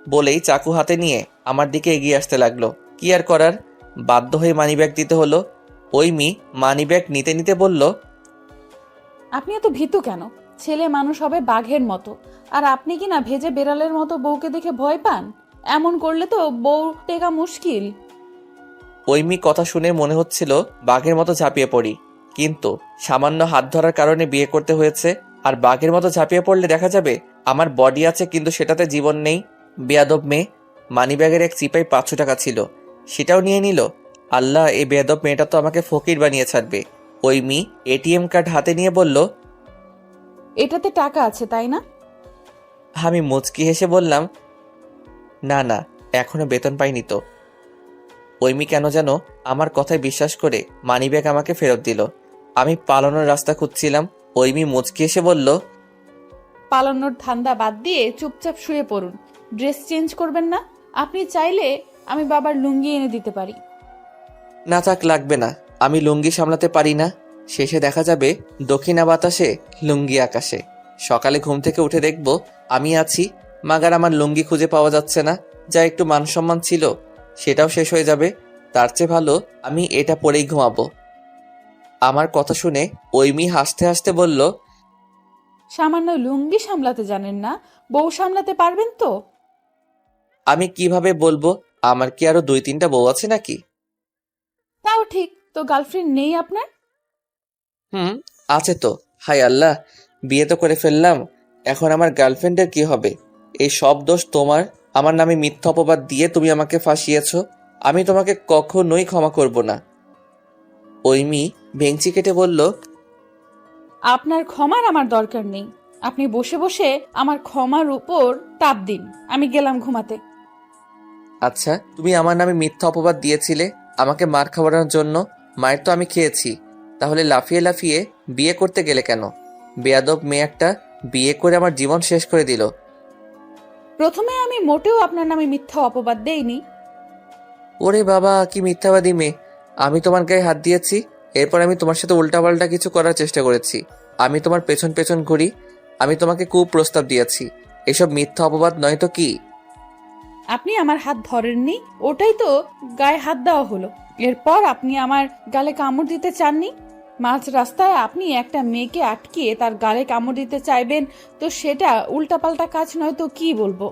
বলেই চাকু হাতে নিয়ে আমার দিকে এগিয়ে আসতে লাগলো। কি আর করার, বাধ্য হয়ে মানিব্যাগ দিতে হলো। ঐমি মানিব্যাগ নিতে নিতে বলল, আপনি এত ভীতু কেন? ছেলে মানুষ হবে বাঘের মতো, আর আপনি কি না ভেজে বেড়ালের মতো বউকে দেখে ভয় পান? এমন করলে তো বউ টেকা মুশকিল। ঐমি কথা শুনে মনে হচ্ছিল বাঘের মতো ঝাঁপিয়ে পড়ি, কিন্তু সামান্য হাত ধরার কারণে বিয়ে করতে হয়েছে। আর বাঘের মতো ঝাঁপিয়ে পড়লে দেখা যাবে আমার বডি আছে কিন্তু সেটাতে জীবন নেই। বেয়াদব মেয়ে। মানিব্যাগের এক চিপায় 500 টাকা ছিল, সেটাও নিয়ে নিল। আল্লাহ, এই বেয়াদব মেয়েটা তো আমাকে ফকির বানিয়ে ছাড়বে। ঐমি এটিএম কার্ড হাতে নিয়ে বলল, এটাতে টাকা আছে তাই না? আমি মুচকি হেসে বললাম, না না, এখনো বেতন পাইনি তো। ঐমি কেন যেন আমার কথায় বিশ্বাস করে মানিব্যাগ আমাকে ফেরত দিল। আমি পালানোর রাস্তা খুঁজছিলাম। ঐমি মুচকি এসে বলল, পালানোর ধান্দা বাদ দিয়ে চুপচাপ শুয়ে পড়ুন। ড্রেস চেঞ্জ করবেন না? আপনি চাইলে আমি বাবার লুঙ্গি এনে দিতে পারি। না থাক, লাগবে না। আমি লুঙ্গি সামলাতে পারি না। শেষে দেখা যাবে দক্ষিণা বাতাসে লুঙ্গি আকাশে। সকালে ঘুম থেকে উঠে দেখব আমি আছি, মাগার আমার লুঙ্গি খুঁজে পাওয়া যাচ্ছে না। যা একটু মান সম্মান ছিল সেটাও শেষ হয়ে যাবে। তার চেয়ে ভালো আমি এটা পরেই ঘুমাবো। আমার কথা শুনে ঐমি হাসতে হাসতে বলল, সামান্য লুঙ্গি সামলাতে জানেন না, বউ সামলাতে পারবেন তো? আমি কিভাবে বলবো? আমার কি আরো 2-3টা বউ আছে নাকি? তাও ঠিক, তো গার্লফ্রেন্ড নেই আপনার? হুম, আছে তো। হায় আল্লাহ, বিয়ে তো করে ফেললাম, এখন আমার গার্লফ্রেন্ডের কি হবে? এই সব দোষ তোমার। আমার নামে মিথ্যা অপবাদ দিয়ে তুমি আমাকে ফাঁসিয়েছো। আমি তোমাকে কখনোই ক্ষমা করব না। ঐমি ভেংচি কেটে বলল, আপনার ক্ষমার আমার দরকার নেই। আপনি বসে বসে আমার ক্ষমার উপর চাপ দিন। আমি গেলাম ঘুমাতে। আচ্ছা, তুমি আমার নামে মিথ্যা অপবাদ দিয়েছিলে আমাকে মার খাওয়ানোর জন্য। মায়ের তো আমি খেয়েছি, তাহলে লাফিয়ে লাফিয়ে বিয়ে করতে গেলে কেন? বেয়াদব মেয়ে একটা, বিয়ে করে আমার জীবন শেষ করে দিল। প্রথমে আমি মোটেও আপনার নামে মিথ্যা অপবাদ দেইনি। ওরে বাবা, কি মিথ্যাবাদী মেয়ে! আমি তোমার গায়ে হাত দিয়েছি, এরপর আমি তোমার সাথে উল্টাপাল্টা কিছু করার চেষ্টা করেছি। আমি তোমার পেছন পেছন ঘুরি, আমি তোমাকে কুপ্রস্তাব দিয়েছি। এসব মিথ্যা অপবাদ নয় তো কি? আপনি আমার হাত ধরেননি, ওটাই তো গায়ে হাত দেওয়া হলো। এরপর আপনি আমার গালে কামড় দিতে চাননি। মাঝ রাস্তায় আপনি একটা মেয়েকে আটকিয়ে তার গালে কামড় দিতে চাইবেন, তো সেটা উল্টাপাল্টা কাজ নয় তো কি বলবো?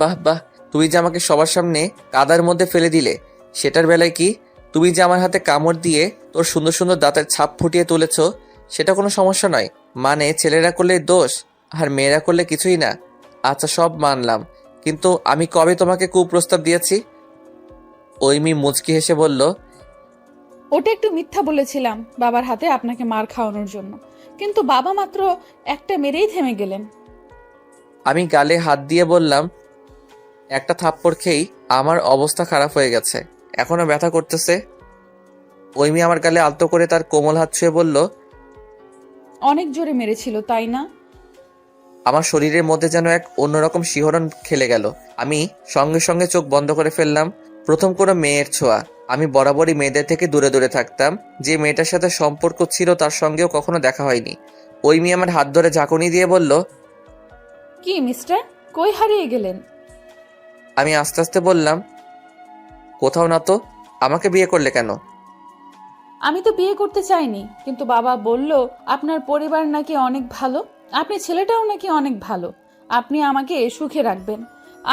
বাহ বাহ, তুমি যে আমাকে সবার সামনে কাদার মধ্যে ফেলে দিলে, সেটার বেলায় কি? তুমি যে আমার হাতে কামড় দিয়ে তোর সুন্দর সুন্দর দাঁতের ছাপ ফুটিয়ে তুলেছ, সেটা কোনো সমস্যা নয়। মানে ছেলেরা করলে দোষ আর মেয়েরা করলে কিছুই না। আচ্ছা, সব মানলাম, কিন্তু আমি কবে তোমাকে কুপ্রস্তাব দিয়েছি? ঐমি মুচকি হেসে বলল, ওটা একটু মিথ্যা বলেছিলাম বাবার হাতে আপনাকে মার খাওয়ানোর জন্য, কিন্তু বাবা মাত্র একটা মেরেই থেমে গেলেন। আমি গালে হাত দিয়ে বললাম, একটা থাপ্পড় খেয়েই আমার অবস্থা খারাপ হয়ে গেছে, এখনো ব্যথা করতেছে। ঐমি আমার গালে আলতো করে তার কোমল হাত ছুঁয়ে বলল, অনেক জোরে মেরেছিল তাই না? আমার শরীরের মধ্যে যেন এক অন্যরকম শিহরণ খেলে গেল। আমি সঙ্গে সঙ্গে চোখ বন্ধ করে ফেললাম। প্রথম কোনো মেয়ের ছোঁয়া। আমি বরাবরই মেয়েদের থেকে দূরে দূরে থাকতাম। যে মেয়েটার সাথে সম্পর্ক ছিল তার সঙ্গেও কখনো দেখা হয়নি। ওই মেয়ে আমার হাত ধরে ঝাঁকুনি দিয়ে বলল, কি মিস্টার, কই হারিয়ে গেলেন? আমি আস্তে আস্তে বললাম, কোথাও না তো। আমাকে বিয়ে করলে কেন? আমি তো বিয়ে করতে চাইনি, কিন্তু বাবা বলল আপনার পরিবার নাকি অনেক ভালো, আপনি ছেলেটাও নাকি অনেক ভালো, আপনি আমাকে সুখে রাখবেন।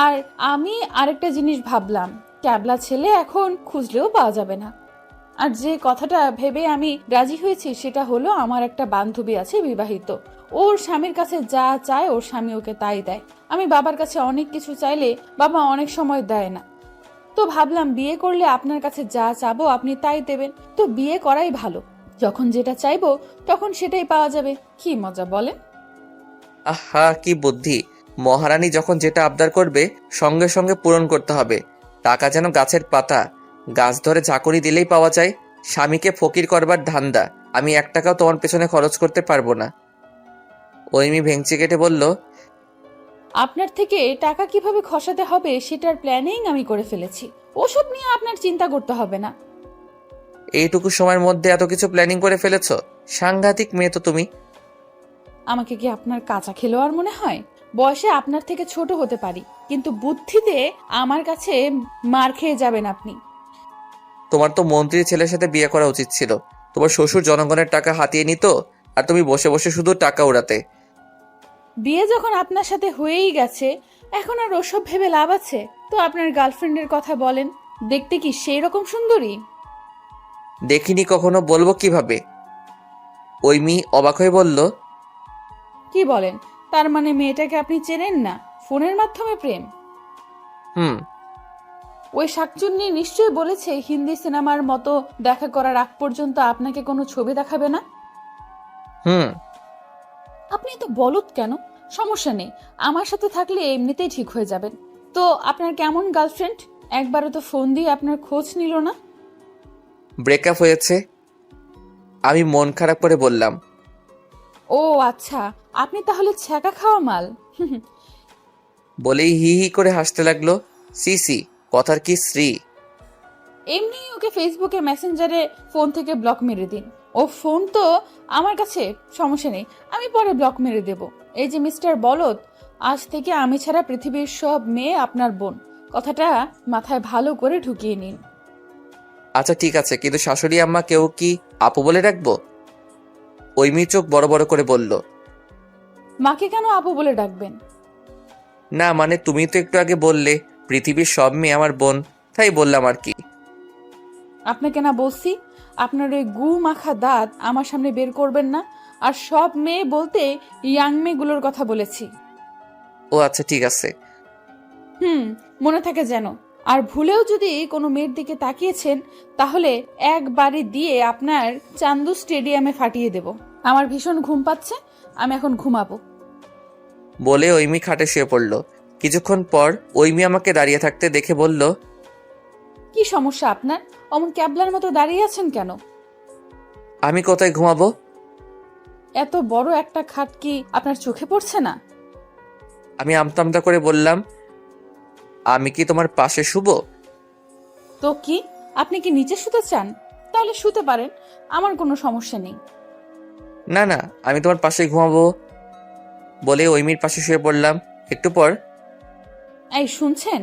আর আমি আরেকটা জিনিস ভাবলাম, ক্যাবলা ছেলে এখন খুঁজলেও পাওয়া যাবে না। আর যে কথাটা ভেবে আমি রাজি হয়েছি সেটা হলো, আমার একটা বান্ধবী আছে বিবাহিত, ওর স্বামীর কাছে যা চায় ওর স্বামী ওকে তাই দেয়। আমি বাবার কাছে অনেক কিছু চাইলে বাবা অনেক সময় দেয় না। তো ভাবলাম বিয়ে করলে আপনার কাছে যা চাবো আপনি তাই দেবেন, তো বিয়ে করাই ভালো। যখন যেটা চাইবো তখন সেটাই পাওয়া যাবে। কি মজা বলেন? আহা, কি বুদ্ধি! মহারানী যখন যেটা আবদার করবে সঙ্গে সঙ্গে পূরণ করতে হবে। টাকা যেন গাছের পাতা, গাছ ধরে ঝাঁকুনি দিলেই পাওয়া যায়। স্বামীকে ফকির করবার ধান্দা। আমি 1 টাকাও তোমার পেছনে খরচ করতে পারবো না। ঐমি ভেঙচি কেটে বলল, আপনার থেকে টাকা কিভাবে খসাতে হবে সেটার প্ল্যানিং আমি করে ফেলেছি, ওসব নিয়ে আপনার চিন্তা করতে হবে না। এইটুকু সময়ের মধ্যে এত কিছু প্ল্যানিং করে ফেলেছো? সাংঘাতিক মেয়ে তো তুমি। আমাকে কি আপনার কাঁচা খেলোয়াড় মনে হয়? বয়সে আপনার থেকে ছোট হতে পারি, কিন্তু বুদ্ধিতে আমার কাছে মার খেয়ে যাবেন আপনি। তোমার তো মন্ত্রী ছেলের সাথে বিয়ে করা উচিত ছিল। তোমার শ্বশুর জনগণের টাকা হাতিয়ে নিত, আর তুমি বসে বসে শুধু টাকা উড়াতে। বিয়ে যখন আপনার সাথে হয়েই গেছে, এখন আর ওসব ভেবে লাভ আছে? তো আপনার গার্লফ্রেন্ডের কথা বলেন, দেখতে কি সেই রকম সুন্দরী? দেখিনি কখনো, বলবো কিভাবে? ঐমি অবাক হয়ে বলল, কি বলেন? তার মানে মেয়েটাকে আপনি চেনেন না, ফোনের মাধ্যমে প্রেম? হুম। ওই শাকচুন্নি নিশ্চয়ই বলেছে হিন্দি সিনেমার মতো দেখা করার আগ পর্যন্ত আপনাকে কোনো ছবি দেখাবে না। হুম। আপনি তো বলদ কেন? সমস্যা নেই, আমার সাথে থাকলে এমনিতেই ঠিক হয়ে যাবেন। তো আপনার কেমন গার্লফ্রেন্ড? একবারও তো ফোন দিয়ে আপনার খোঁজ নিল না। ব্রেকআপ হয়েছে, আমি মন খারাপ করে বললাম। ও আচ্ছা, আপনি তাহলে ছ্যাঁকা খাওয়া মাল। বলেই হি হি করে হাসতে লাগলো। সি সি, কথার কি শ্রী! এমনি ওকে ফেসবুকে মেসেঞ্জারে ফোন থেকে ব্লক মেরে দিন। ও ফোন তো আমার কাছে, সমস্যা নেই, আমি পরে ব্লক মেরে দেব। এই যে মিস্টার বলদ, আজ থেকে আমি ছাড়া পৃথিবীর সব মেয়ে আপনার বোন, কথাটা মাথায় ভালো করে ঢুকিয়ে নিন। আচ্ছা ঠিক আছে, কিন্তু শাশুড়ি আম্মা কেউ কি আপু বলে রাখবো? ঐমি চোখ বড় বড় করে বলল, মাকে কেন আপু বলে ডাকবেন? না মানে তুমি তো একটু আগে বললে পৃথিবীর সব মেয়ে আমার বোন, তাই বললাম আর কি। আপনাকে না বলছি আপনার ওই গু মাখা দাঁত আমার সামনে বের করবেন না। আর সব মেয়ে বলতে ইয়াং মেয়েগুলোর কথা বলেছি। ও আচ্ছা ঠিক আছে। মনে থাকে যেন। আর ভুলেও যদি কোনো মেয়ের দিকে তাকিয়েছেন তাহলে একবারে দিয়ে আপনার চান্দু স্টেডিয়ামে ফাটিয়ে দেব। আমার ভীষণ ঘুম পাচ্ছে, আমি এখন ঘুমাবো। বলে ঐমি খাটে শুয়ে পড়ল। কিছুক্ষণ পর ঐমি আমাকে দাঁড়িয়ে থাকতে দেখে বলল, কি সমস্যা আপনার? অমন ক্যাবলার মতো দাঁড়িয়ে আছেন কেন? আমি কোথায় ঘুমাবো? এত বড় একটা খাট কি আপনার চোখে পড়ছে না? আমি আমতা আমতা করে বললাম, আমি কি তোমার পাশে শুবো? তো কি আপনি কি নিচে শুতে চান? তাহলে শুতে পারেন, আমার কোনো সমস্যা নেই। না না, আমি তোমার পাশে ঘুমাবো। বলে ঐমির পাশে শুয়ে পড়লাম। একটু পর, এই শুনছেন?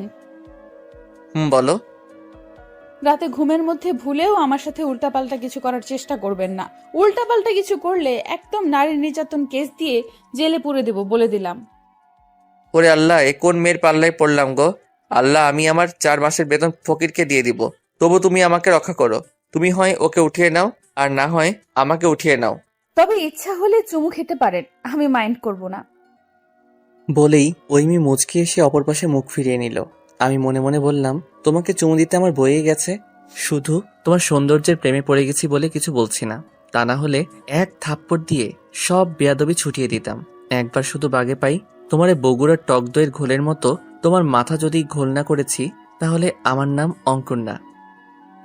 বলো। রাতে ঘুমের মধ্যে ভুলেও আমার সাথে উল্টাপাল্টা কিছু করার চেষ্টা করবেন না। উল্টাপাল্টা কিছু করলে একদম নারী নির্যাতন কেস দিয়ে জেলে পুরে দেব, বলে দিলাম। ওরে আল্লাহ, এ কোন মেয়ের পাল্লায় পড়লাম গো। আল্লাহ, আমি আমার 4 মাসের বেতন ফকিরকে দিয়ে দিব, তবু তুমি আমাকে রক্ষা করো। তুমি হয় ওকে উঠিয়ে নাও, আর না হয় আমাকে উঠিয়ে নাও। তবে ইচ্ছা হলে চুমু খেতে পারেন, আমি মাইন্ড করব না। বলেই ঐমি মুচকি এসে অপর পাশে মুখ ফিরিয়ে নিল। আমি মনে মনে বললাম, তোমাকে চুমু দিতে আমার বয়ে গেছে। শুধু তোমার সৌন্দর্যের প্রেমে পড়ে গেছি বলে কিছু বলছি না, তা না হলে এক থাপ্পড় দিয়ে সব বেয়াদবি ছুটিয়ে দিতাম। একবার শুধু বাগে পাই, তোমার এই বগুড়ার টক দইয়ের ঘোলের মতো তোমার মাথা যদি ঘোল না করেছি, তাহলে আমার নাম অঙ্কুর না।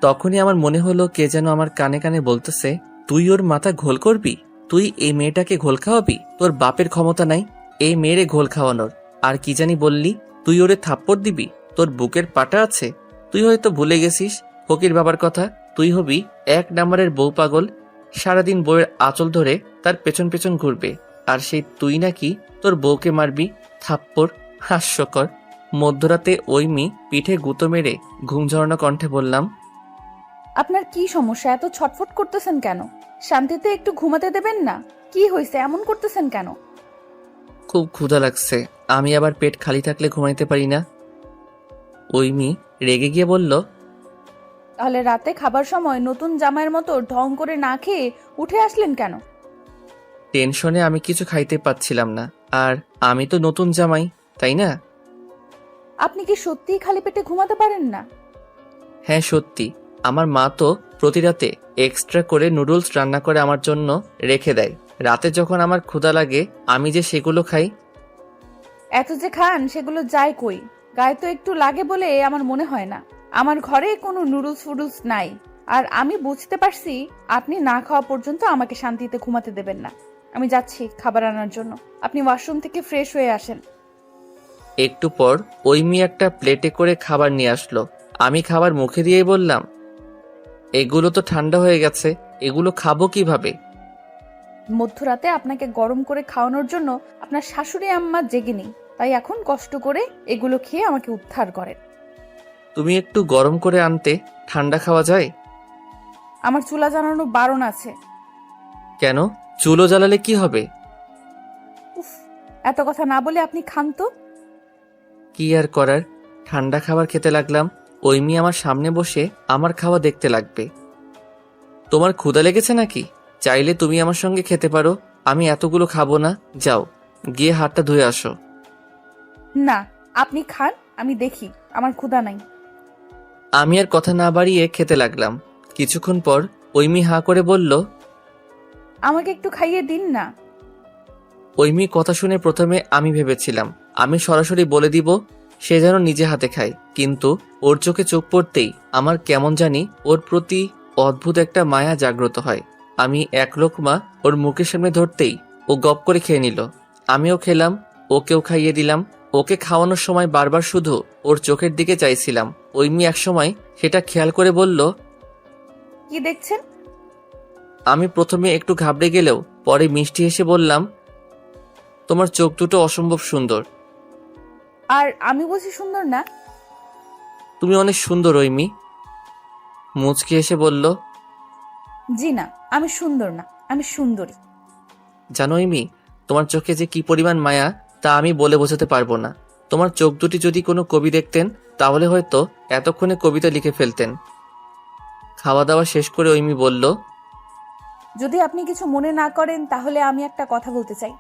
তখনই আমার মনে হলো কে যেন আমার কানে কানে বলতেছে, তুই ওর মাথা ঘোল করবি? তুই এই মেয়েটাকে ঘোল খাওয়াবি? তোর বাপের ক্ষমতা নাই এই মেয়েরে ঘোল খাওয়ানোর। আর কি জানি বললি, তুই ওরে থাপ্পড় দিবি? তোর বুকের পাটা আছে? তুই হয়তো ভুলে গেছিস ফকির বাবার কথা। তুই হবি 1 নম্বরের বউ পাগল, সারাদিন বউয়ের আঁচল ধরে তার পেছন পেছন ঘুরবে। আর সেই তুই নাকি তোর বউকে মারবি থাপ্পড়? হাস্যকর। মধ্যরাতে ঐমি পিঠে গুঁতো মেরে ঘুম ঝরানো কণ্ঠে বললাম, আপনার কি সমস্যা? এত ছটফট করতেছেন কেন? শান্তিতে একটু ঘুমাতে দেবেন না? কি হয়েছে, এমন করতেছেন কেন? খুব ক্ষুধা লাগছে, আমি আবার পেট খালি থাকলে ঘুমাইতে পারি না। ঐমি রেগে গিয়ে বলল, তাহলে রাতে খাবার সময় নতুন জামাইয়ের মতো ঢং করে না খেয়ে উঠে আসলেন কেন? টেনশনে আমি কিছু খাইতে পাচ্ছিলাম না। আর আমি তো নতুন জামাই, তাই না? আপনি কি সত্যিই খালি পেটে ঘুমাতে পারেন না? হ্যাঁ সত্যি, আমার মা তো প্রতি রাতে এক্সট্রা করে নুডলস রান্না করে আমার জন্য রেখে দেয়। রাতে যখন আমার ক্ষুধা লাগে আমি যে সেগুলো খাই। এত যে খান সেগুলো যায় কই? গায়ে তো একটু লাগে বলে আমার মনে হয় না। আমার ঘরে কোনো নুডলস ফুডলস নাই। আর আমি বুঝতে পারছি আপনি না খাওয়া পর্যন্ত আমাকে শান্তিতে ঘুমাতে দেবেন না। আমি যাচ্ছি খাবার আনার জন্য, আপনি ওয়াশরুম থেকে ফ্রেশ হয়ে আসেন। একটু পর ঐমি একটা প্লেটে করে খাবার নিয়ে আসলো। আমি খাবার মুখে দিয়েই বললাম, এগুলো তো ঠান্ডা হয়ে গেছে, এগুলো খাবো কিভাবে? মধ্যরাতে আপনাকে গরম করে খাওয়ানোর জন্য আপনার শাশুড়ি আম্মা জেগে নেই, তাই এখন কষ্ট করে এগুলো খেয়ে আমাকে উদ্ধার করেন। তুমি একটু গরম করে আনতে, ঠান্ডা খাওয়া যায়? আমার চুলা জ্বালানো বারণ আছে। কেন? চুলো জ্বালালে কি হবে? উফ, এত কথা না বলে আপনি খান তো। কি আর করার, ঠান্ডা খাবার খেতে লাগলাম। ঐমি আমার সামনে বসে আমার খাওয়া দেখতে লাগবে। তোমার ক্ষুধা লেগেছে নাকি? চাইলে তুমি আমার সঙ্গে খেতে পারো, আমি এতগুলো খাবো না। যাও গিয়ে হাতটা ধুয়ে আসো। না, আপনি খান, আমি দেখি। আমার ক্ষুধা নাই। আমি আর কথা না বাড়িয়ে খেতে লাগলাম। কিছুক্ষণ পর ঐমি হাঁ করে বলল, আমাকে একটু খাইয়ে দিন না। ঐমি কথা শুনে প্রথমে আমি ভেবেছিলাম আমি সরাসরি বলে দিব সে যেন নিজে হাতে খায়, কিন্তু ওর চোখে চোখ পড়তেই আমার কেমন জানি ওর প্রতি অদ্ভুত একটা মায়া জাগ্রত হয়। আমি এক লোকমা ওর মুখের সামনে ধরতেই ও গপ করে খেয়ে নিল। আমিও খেলাম, ওকেও খাইয়ে দিলাম। ওকে খাওয়ানোর সময় বারবার শুধু ওর চোখের দিকে চাইছিলাম। ঐমি একসময় সেটা খেয়াল করে বলল, কি দেখছেন? আমি প্রথমে একটু ঘাবড়ে গেলেও পরে মিষ্টি হেসে বললাম, তোমার চোখ দুটো অসম্ভব সুন্দর। আর আমি বুঝি সুন্দর না? তুমি অনেক সুন্দর ঐমি। মুচকি এসে বলল, জি না, আমি সুন্দর না, আমি সুন্দরী। জানো ঐমি, তোমার চোখে যে কি পরিমাণ মায়া তা আমি বলে বোঝাতে পারবো না। তোমার চোখ দুটি যদি কোনো কবি দেখতেন তাহলে হয়তো এতক্ষণে কবিতা লিখে ফেলতেন। খাওয়া দাওয়া শেষ করে ঐমি বলল, যদি আপনি কিছু মনে না করেন তাহলে আমি একটা কথা বলতে চাই।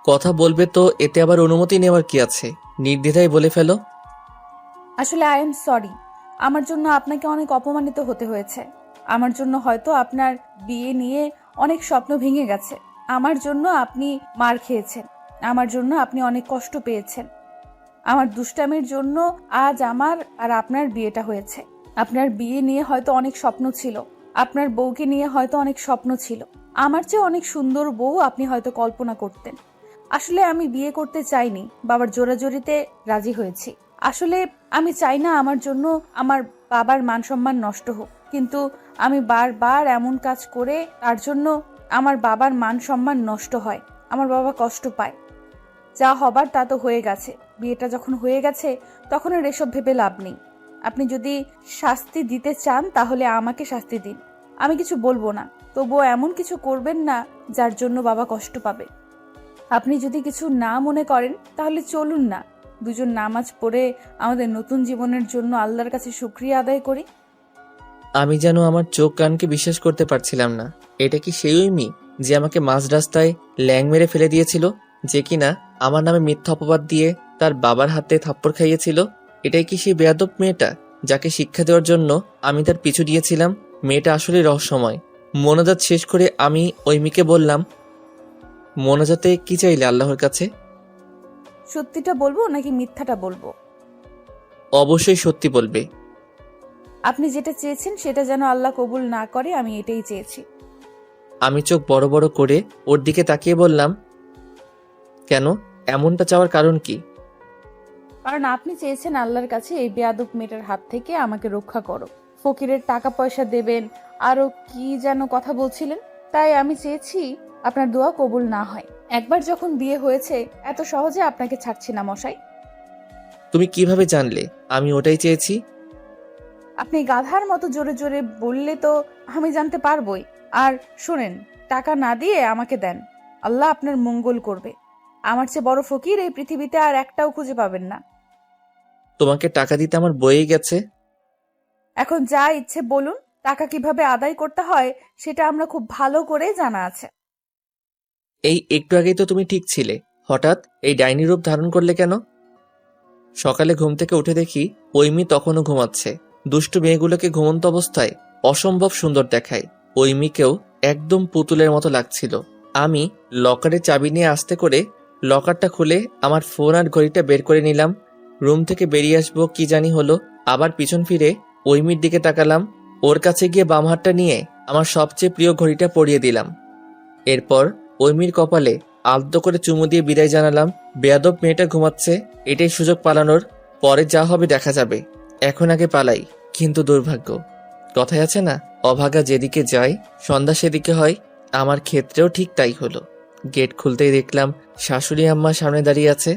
কথা বলবে তো এতে আবার অনুমতি নেওয়ার কি আছে? নির্দ্বিধায় বলে ফেলো। আসলে আই এম সরি, আমার জন্য আপনাকে অনেক অপমানিত হতে হয়েছে। আমার জন্য হয়তো আপনার বিয়ে নিয়ে অনেক স্বপ্ন ভেঙে গেছে। আমার জন্য আপনি মার খেয়েছেন। আমার জন্য আপনি অনেক কষ্ট পেয়েছেন। আমার দুষ্টামির জন্য আজ আমার আর আপনার বিয়েটা হয়েছে। আপনার বিয়ে নিয়ে হয়তো অনেক স্বপ্ন ছিল, আপনার বউকে নিয়ে হয়তো অনেক স্বপ্ন ছিল। আমার চেয়ে অনেক সুন্দর বউ আপনি হয়তো কল্পনা করতেন। আসলে আমি বিয়ে করতে চাইনি, বাবার জোরাজোরিতে রাজি হয়েছি। আসলে আমি চাই না আমার জন্য আমার বাবার মান সম্মান নষ্ট হোক, কিন্তু আমি বারবার এমন কাজ করে তার জন্য আমার বাবার মান সম্মান নষ্ট হয়, আমার বাবা কষ্ট পায়। যা হবার তা তো হয়ে গেছে। বিয়েটা যখন হয়ে গেছে তখন আর এসব ভেবে লাভ নেই। আপনি যদি শাস্তি দিতে চান তাহলে আমাকে শাস্তি দিন, আমি কিছু বলবো না। তবুও এমন কিছু করবেন না যার জন্য বাবা কষ্ট পাবে। আপনি যদি কিছু না মনে করেন তাহলে চলুন না, দুজন নামাজ পড়ে আমাদের নতুন জীবনের জন্য আল্লাহর কাছে শুকরিয়া আদায় করি। আমি যেন আমার চোখ কানকে বিশ্বাস করতে পারছিলাম না। এটা কি সেই ঐমি যে আমাকে মাঝ রাস্তায় ল্যাং মেরে ফেলে দিয়েছিল, যে কিনা আমার নামে মিথ্যা অপবাদ দিয়ে তার বাবার হাতে থাপ্পড় খাইয়েছিল? এটাই কি সেই বেয়াদব মেয়েটা যাকে শিক্ষা দেওয়ার জন্য আমি তার পিছু দিয়েছিলাম? মেয়েটা আসলে রহস্যময়। মোনাজাত শেষ করে আমি ঐমিকে বললাম, মোনাজাতে কি চাইলে আল্লাহর কাছে? সত্যিটা বলবো নাকি মিথ্যাটা বলবো? অবশ্যই সত্যি বলবে। আপনি যেটা চেয়েছেন সেটা যেন আল্লাহ কবুল না করে, আমি এটাই চেয়েছি। আমি চোখ বড় বড় করে ওর দিকে তাকিয়ে বললাম, কেন? এমনটা চাওয়ার কারণ কি? কারণ আপনি চেয়েছেন আল্লাহর কাছে এই বেয়াদব মেয়েটার হাত থেকে আমাকে রক্ষা করো। ফকিরের টাকা পয়সা দেবেন, আরো কি যেন কথা বলছিলেন। তাই আমি চেয়েছি আপনার দোয়া কবুল না হয়। একবার যখন বিয়ে হয়েছে এত সহজে আপনাকে ছাড়ছি না মশাই। তুমি কিভাবে জানলে আমি ওটাই চেয়েছি? আপনি গাধার মতো জোরে জোরে বললে তো আমি জানতে পারবোই। আর শোনেন, টাকা না দিয়ে আমাকে দেন, আল্লাহ আপনার মঙ্গল করবে। আমার চেয়ে বড় ফকির এই পৃথিবীতে আর একটাও খুঁজে পাবেন না। তোমাকে টাকা দিতে আমার বয়ে গেছে। এখন যা ইচ্ছে বলুন, টাকা কিভাবে আদায় করতে হয় সেটা আমরা খুব ভালো করে জানা আছে। এই একটু আগেই তো তুমি ঠিক ছিলে, হঠাৎ এই ডাইনি রূপ ধারণ করলে কেন? সকালে ঘুম থেকে উঠে দেখি ঐমি তখনও ঘুমাচ্ছে। দুষ্টু মেয়েগুলোকে ঘুমন্ত অবস্থায় অসম্ভব সুন্দর দেখায়। ঐমিকেও একদম পুতুলের মতো লাগছিল। আমি লকারের চাবি নিয়ে আস্তে করে লকারটা খুলে আমার ফোন আর ঘড়িটা বের করে নিলাম। রুম থেকে বেরিয়ে আসবো কি জানি হলো, আবার পিছন ফিরে ঐমির দিকে তাকালাম। ওর কাছে গিয়ে বাম হাতটা নিয়ে আমার সবচেয়ে প্রিয় ঘড়িটা পরিয়ে দিলাম। এরপর ঐমির কপালে আলতো করে চুমু দিয়ে বিদায় জানালাম। বেয়াদব মেয়েটা ঘুমাচ্ছে, এটাই সুযোগ পালানোর। পরে যা হবে দেখা যাবে, এখন আগে পালাই। কিন্তু দুর্ভাগ্য, কথায় আছে না, অভাগা যেদিকে যায় সন্ধ্যা সেদিকে হয়। আমার ক্ষেত্রেও ঠিক তাই হলো। গেট খুলতেই দেখলাম শাশুড়ি আম্মা সামনে দাঁড়িয়ে আছে।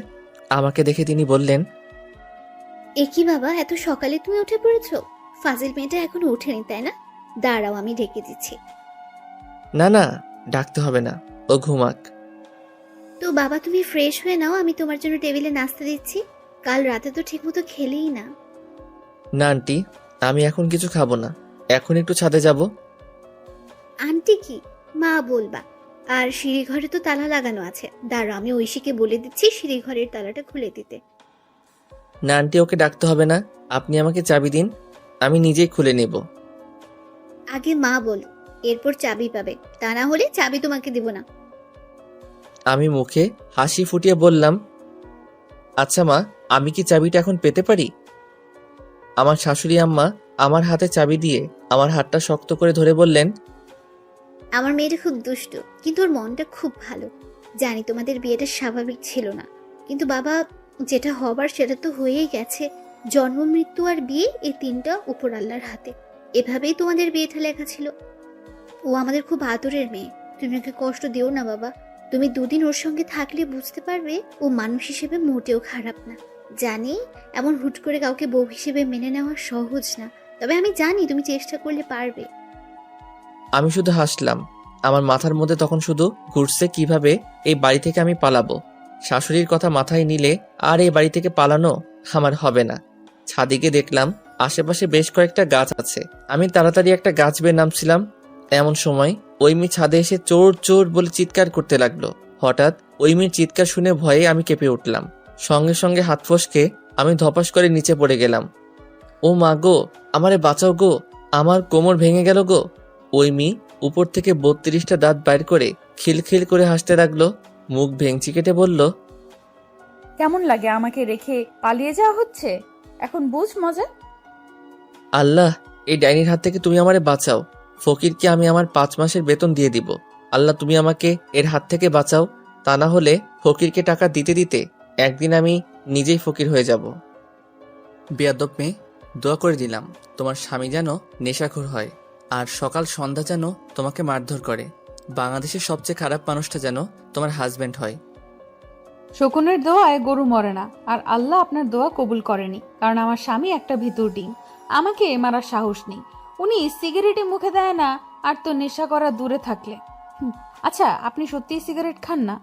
আমাকে দেখে তিনি বললেন, এ কি বাবা, এত সকালে তুমি উঠে পড়েছো? ফাজিল মেয়েটা এখনো ওঠেনি তাই না? দাঁড়াও, আমি ডেকে দিচ্ছি। না না, ডাকতে হবে না, ও ঘুমাক। তো বাবা তুমি ফ্রেশ হয়ে নাও, আমি তোমার জন্য টেবিলে নাস্তা দিচ্ছি। কাল রাতে তো ঠিকমতো খেলেই না। না আন্টি, আমি এখন কিছু খাবো না, এখন একটু ছাদে যাব। আন্টি কি মা বলবা? আর সিঁড়ি ঘরে তো তালা লাগানো আছে, দাঁড়াও আমি ঐশীকে বলে দিচ্ছি সিঁড়ি ঘরের তালাটা খুলে দিতে। না আন্টি, ওকে ডাকতে হবে না, আপনি আমাকে চাবি দিন, আমি নিজেই খুলে নেব। আগে মা বল, এরপর চাবি পাবে, তা না হলে চাবি তোমাকে দিব না। আমি মুখে হাসি ফুটিয়ে বললাম, আচ্ছা মা, আমি কি চাবিটা এখন পেতে পারি? আমার শাশুড়ি আম্মা আমার হাতে চাবি দিয়ে আমার হাতটা শক্ত করে ধরে বললেন, আমার মেয়েটা খুব দুষ্ট, কিন্তু ওর মনটা খুব ভালো। জানি তোমাদের বিয়েটা স্বাভাবিক ছিল না, কিন্তু বাবা যেটা হবার সেটা তো হয়েই গেছে। জন্ম, মৃত্যু আর বিয়ে, এই তিনটা উপর আল্লাহর হাতে। এভাবেই তোমাদের বিয়েটা লেখা ছিল। ও আমাদের খুব আদরের মেয়ে, তুমি ওকে কষ্ট দিও না বাবা। তুমি দুদিন ওর সঙ্গে থাকলে বুঝতে পারবে ও মানুষ হিসেবে মোটেও খারাপ না। জানি এমন হুট করে কাউকে বউ হিসেবে মেনে নেওয়া সহজ না, তবে আমি জানি তুমি চেষ্টা করলে পারবে। আমি শুধু হাসলাম। আমার মাথার মধ্যে তখন শুধু ঘুরছে কিভাবে এই বাড়ি থেকে আমি পালাবো। শাশুড়ির কথা মাথায় নিলে আর এই বাড়ি থেকে পালানো আমার হবে না। ছাদিকে দেখলাম আশেপাশে বেশ কয়েকটা গাছ আছে। আমি তাড়াতাড়ি একটা গাছ বেয়ে নামছিলাম, এমন সময় ঐমি ছাদে এসে চোর চোর বলে চিৎকার করতে লাগলো। হঠাৎ ঐমির চিৎকার শুনে ভয়ে আমি কেঁপে উঠলাম। সঙ্গে সঙ্গে হাত ফসকে আমি ধপাস করে নিচে পড়ে গেলাম। ও মা গো, আমারে বাঁচাও গো, আমার কোমর ভেঙে গেল গো। ঐমি উপর থেকে 32টা দাঁত বাইর করে খিলখিল করে হাসতে লাগলো। মুখ ভেঙচি কেটে বলল, কেমন লাগে আমাকে রেখে পালিয়ে যাওয়া হচ্ছে? এখন বুঝ মজা। আল্লাহ, এই ডাইনির হাত থেকে তুমি আমারে বাঁচাও। ফকিরকে আমি আমার 5 মাসের বেতন দিয়ে দিব। আল্লাহ, তুমি আমাকে এর হাত থেকে বাঁচাও, তা না হলে ফকিরকে টাকা দিতে দিতে একদিন আমি নিজেই ফকির হয়ে যাব। বেয়াদব মেয়ে, দোয়া করে দিলাম তোমার স্বামী যেন নেশাখোর হয়, আর সকাল সন্ধ্যা যেন তোমাকে মারধর করে। বাংলাদেশের সবচেয়ে খারাপ মানুষটা যেন তোমার হাজবেন্ড হয়। শকুনের দোয়ায় গরু মরে না, আর আল্লাহ আপনার দোয়া কবুল করেনি, কারণ আমার স্বামী একটা ভিতর ডিম। আমাকে মারার সাহস নেই। উনি সিগারেটে মুখে দেয় না, আর তো নেশা করা দূরে থাকলে। আচ্ছা, আপনি সত্যিই সিগারেট খান না?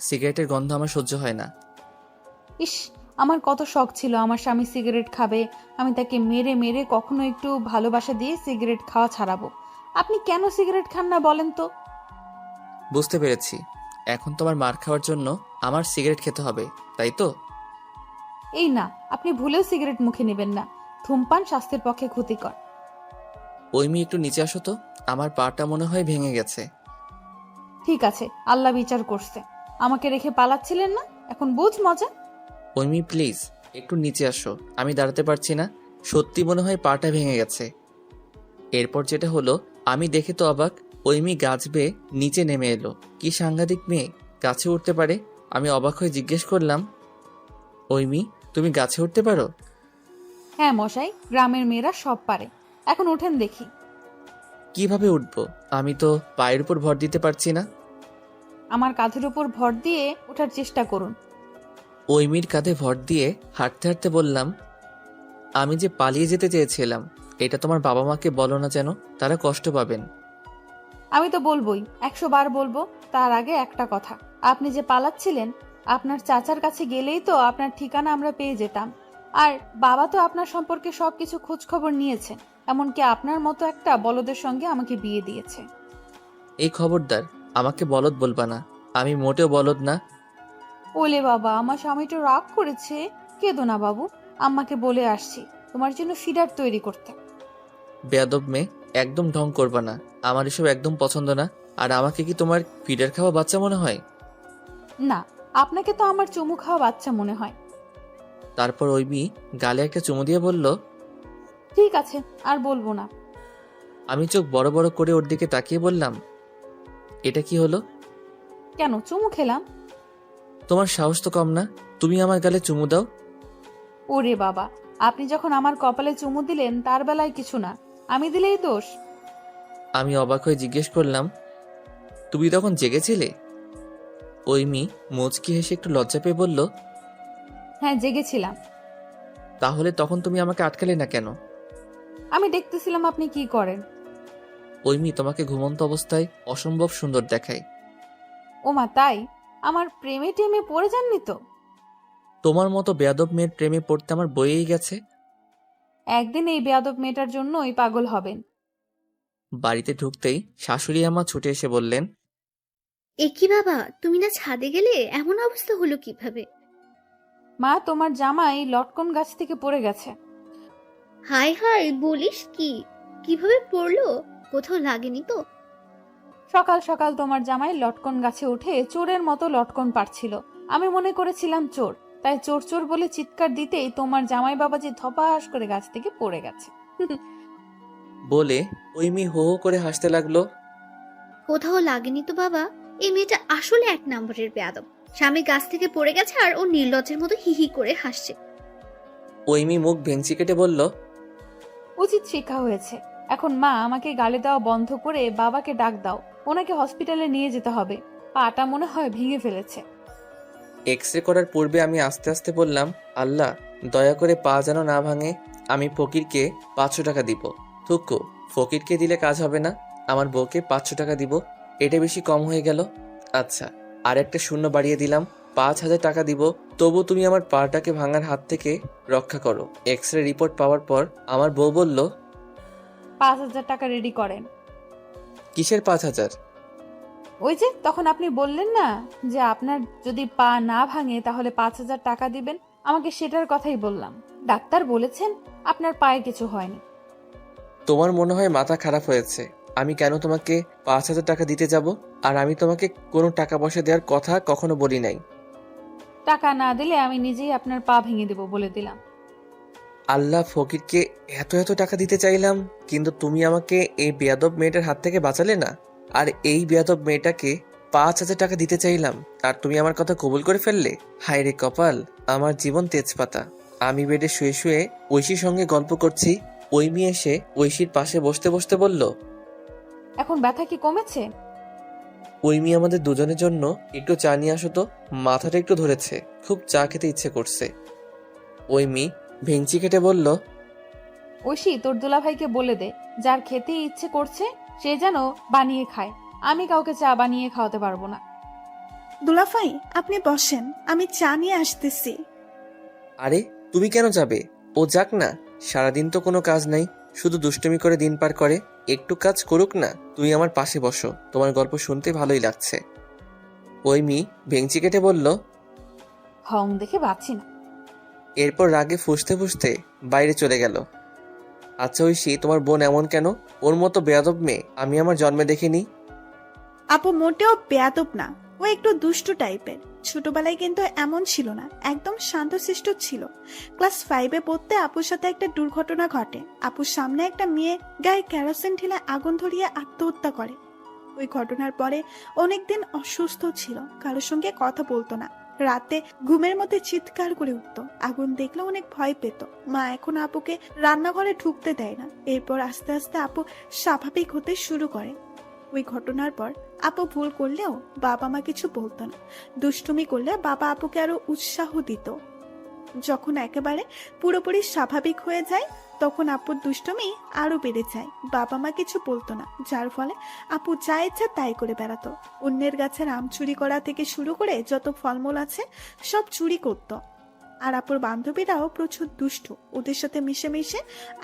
সিগারেটের গন্ধ আমার সহ্য হয় না। ইস, আমার কত শখ ছিল আমার স্বামী সিগারেট খাবে, আমি তাকে মেরে মেরে কখনো একটু ভালোবাসা দিয়ে সিগারেট খাওয়া ছাড়াবো। আপনি কেন সিগারেট খান না বলেন তো? বুঝতে পেরেছি, এখন তোমার মার খাওয়ার জন্য আমার সিগারেট খেতে হবে, তাই তো? এই না, আপনি ভুলেও সিগারেট মুখে নেবেন না। ধূমপান স্বাস্থ্যের পক্ষে ক্ষতিকর। ঐমি একটু নিচে আসো তো, আমার পাটা মনে হয় ভেঙে গেছে। ঠিক আছে, আল্লাহ বিচার করছে। আমাকে রেখে পালাচ্ছিলেন না, এখন বুঝ মজা। ঐমি প্লিজ একটু নিচে আসো, আমি দাঁড়াতে পারছি না, সত্যি মনে হয় পাটা ভেঙে গেছে। এরপর যেটা হলো আমি দেখে তো অবাক, ঐমি গাছ বেয়ে নিচে নেমে এলো। কি সাংঘাতিক মেয়ে, গাছে উঠতে পারে। আমি অবাক হয়ে জিজ্ঞেস করলাম, ঐমি তুমি গাছে উঠতে পারো? হ্যাঁ মশাই, গ্রামের মেয়েরা সব পারে। এখন ওঠেন দেখি। কিভাবে উঠবো? আমি তো পায়ের উপর ভর দিতে পারছি না। আমার কাঁধের উপর ভর দিয়ে ওঠার চেষ্টা করুন। ঐমির কাঁধে ভর দিয়ে হাঁটতে হাঁটতে বললাম, আমি যে পালিয়ে যেতে চেয়েছিলাম, এটা তোমার বাবা মাকে বলো না, যেন তারা কষ্ট পাবেন। আমি তো বলবোই, 100 বার বলবো। তার আগে একটা কথা, আপনি যে পালাচ্ছিলেন, আপনার চাচার কাছে গেলেই তো আপনার ঠিকানা আমরা পেয়ে যেতাম। আর বাবা তো আপনার সম্পর্কে সবকিছু খোঁজ খবর নিয়েছেন, এমনকি আপনার মতো একটা বলদের সঙ্গে আমাকে বিয়ে দিয়েছে। এই খবরদার, আমাকে বলদ বলবা না, আমি মোটেও বলদ না। ওলে বাবা, আমার স্বামীটা রাগ করেছে। কেঁদো না বাবু, আম্মাকে বলে আসছি তোমার জন্য ফিডার তৈরি করতে। বেয়াদব মেয়ে, একদম ঢং করবা না, আমার এসব একদম পছন্দ না। আর আমাকে কি তোমার ফিডার খাওয়া বাচ্চা মনে হয়? না, আপনাকে তো আমার চুমু খাওয়া বাচ্চা মনে হয়। তারপর ঐমি গালে একটা চুমু দিয়ে বলল, ঠিক আছে, আর বলবো না। আমি চোখ বড় বড় করে ওর দিকে তাকিয়ে বললাম, এটা কি হলো? কেন চুমু খেলাম? তোমার সাহস তো কম না, তুমি আমার গালে চুমু দাও। ওরে বাবা, আপনি যখন আমার কপালে চুমু দিলেন তার বেলায় কিছু না, আমি দিলেই দোষ? আমি অবাক হয়ে জিজ্ঞেস করলাম, তুমি তখন জেগেছিলে? ঐমি মুচকি হেসে একটু লজ্জা পেয়ে বলল, হ্যাঁ জেগেছিলাম। তাহলে তখন তুমি আমাকে আটকালে না কেন? আমি দেখতেছিলাম আপনি কি করেন। ঐমি তোমাকে ঘুমন্ত অবস্থায় অসম্ভব সুন্দর দেখায়। ওমা তাই? আমার প্রেমে টেমে পড়ে যাননি তো? তোমার মতো বেয়াদব মেয়ের প্রেমে পড়তে আমার বয়েই গেছে। একদিন এই বেয়াদব মেয়েটার জন্যই পাগল হবেন। বাড়িতে ঢুকতেই শাশুড়ি আমা ছুটে এসে বললেন, এ কি বাবা, তুমি না ছাদে গেলে? এমন অবস্থা হলো কিভাবে? মা, তোমার জামাই লটকন গাছ থেকে পড়ে গেছে। হাই হাই, বলিস কি? কিভাবে পড়লো? কোথাও লাগেনি তো? সকাল সকাল তোমার জামাই লটকন গাছে উঠে চোরের মতো লটকন পাড়ছিল। আমি মনে করেছিলাম চোর, তাই চোর চোর বলে চিৎকার দিতেই তোমার জামাই বাবাজি ধপাস করে গাছ থেকে পড়ে গেছে। বলে ঐমি হো হো করে হাসতে লাগলো। কোথাও লাগেনি তো বাবা? এই মেয়েটা আসলে 1 নম্বরের বেয়াদব। স্বামী গাছ থেকে পড়ে গেছে আর ও নির্লজ্জের মতো হিহি করে হাসছে। ঐমি মুখ ভেঙচি কেটে বলল, উচিত শিক্ষা হয়েছে। এখন মা, আমাকে গালি দেওয়া বন্ধ করে বাবাকে ডাক দাও, ওনাকে হসপিটালে নিয়ে যেতে হবে। পাটা মনে হয় ভেঙে ফেলেছে। এক্সরে করার পূর্বে আমি আস্তে আস্তে বললাম, আল্লাহ দয়া করে পা যেন না ভাঙে। আমি ফকিরকে 500 টাকা দিব। থুক্কু, ফকিরকে দিলে কাজ হবে না, আমার বউকে 500 টাকা দিব। এটা বেশি কম হয়ে গেল। আচ্ছা, আর একটা শূন্য বাড়িয়ে দিলাম, 5000 টাকা দিব। তবু তুমি আমার পাটাকে ভাঙার হাত থেকে রক্ষা করো। এক্স-রে রিপোর্ট পাওয়ার পর আমার বউ বলল, 5,000 টাকা রেডি করেন। কিসের 5000? ওই যে তখন আপনি বললেন না যে আপনার যদি পা না ভাঙে তাহলে 5,000 টাকা দিবেন, আমাকে সেটার কথাই বললাম। ডাক্তার বলেছেন আপনার পায়ে কিছু হয়নি। তোমার মনে হয় মাথা খারাপ হয়েছে। আমি কেন তোমাকে 5000 টাকা দিতে যাব? আর আমি তোমাকে কোনো টাকা পয়সা দেওয়ার কথা কখনো বলি নাই। টাকা না দিলে আমি নিজেই আপনার পা ভেঙে দেব বলে দিলাম। আল্লাহ, ফকিরকে এত এত টাকা দিতে চাইলাম, কিন্তু তুমি আমাকে এই বেয়াদব মেয়েটার হাত থেকে বাঁচালে না। আর এই বেয়াদব মেয়েটাকে 5000 টাকা দিতে চাইলাম, আর তুমি আমার কথা কবুল করে ফেললে। হায় রে কপাল, আমার জীবন তেজপাতা। আমি বেডে শুয়ে শুয়ে ঐশীর সঙ্গে গল্প করছি। ঐমি এসে ঐশীর পাশে বসতে বসতে বলল, এখন ব্যথা কি কমেছে? ঐমি, আমাদের দুজনের জন্য একটু চা নিয়ে আসো তো, মাথাটা একটু ধরেছে, খুব চা খেতে ইচ্ছে করছে। ঐমি ভেঙচি কেটে বলল, ঐশী, তোর দুলাভাইকে বলে দে যার খেতে ইচ্ছে করছে সে যেন বানিয়ে খায়। আমি কাউকে চা বানিয়ে খাওয়াতে পারবো না। দুলাভাই, আপনি বসেন, আমি চা নিয়ে আসতেছি। আরে তুমি কেন যাবে? ও যাক না, সারাদিন তো কোনো কাজ নাই, শুধু দুষ্টুমি করে দিন পার করে। একটু কাজ করুক না। তুমি আমার পাশে বসো, তোমার গল্প শুনতে ভালোই লাগছে। ঐমি ভেঙচি কেটে বলল। হং দেখে বাঁচি না। এরপর রাগে ফুঁসতে ফুঁসতে বাইরে চলে গেল। আচ্ছা ঐশী, তোমার বোন এমন কেন? ওর মতো বেয়াদব মেয়ে আমি আমার জন্মে দেখিনি। আপু মোটেও বেয়াদব না, ও একটু দুষ্টু টাইপের। ছোটবেলায় কিন্তু এমন ছিল না, একদম শান্তশিষ্ট ছিল। ক্লাস 5-এ পড়তে আপুর সাথে একটা দুর্ঘটনা ঘটে। আপুর সামনে একটা মেয়ে গায়ে কেরোসিন ঢেলে আগুন ধরিয়ে আত্মহত্যা করে। ওই ঘটনার পরে অনেকদিন অসুস্থ ছিল, কারোর সঙ্গে কথা বলতো না। রাতে ঘুমের মধ্যে চিৎকার করে উঠতো। আগুন দেখলে অনেক ভয় পেত। মা এখন আপুকে রান্নাঘরে ঢুকতে দেয় না। এরপর আস্তে আস্তে আপু স্বাভাবিক হতে শুরু করে। ওই ঘটনার পর আপু ভুল করলেও বাবা মা কিছু বলতো না। দুষ্টুমি করলে বাবা আপুকে আরো উৎসাহ দিত। যখন একেবারে পুরোপুরি স্বাভাবিক হয়ে যায় তখন আপুর দুষ্টুমি আরো বেড়ে যায়। বাবা মা কিছু বলতো না, যার ফলে আপু যা ইচ্ছা তাই করে বেড়াতো। অন্যের গাছের আম চুরি করা থেকে শুরু করে যত ফলমূল আছে সব চুরি করত। আর আপুর বান্ধবীরাও প্রচুর দুষ্টু। ওদের সাথে মিশে মিশে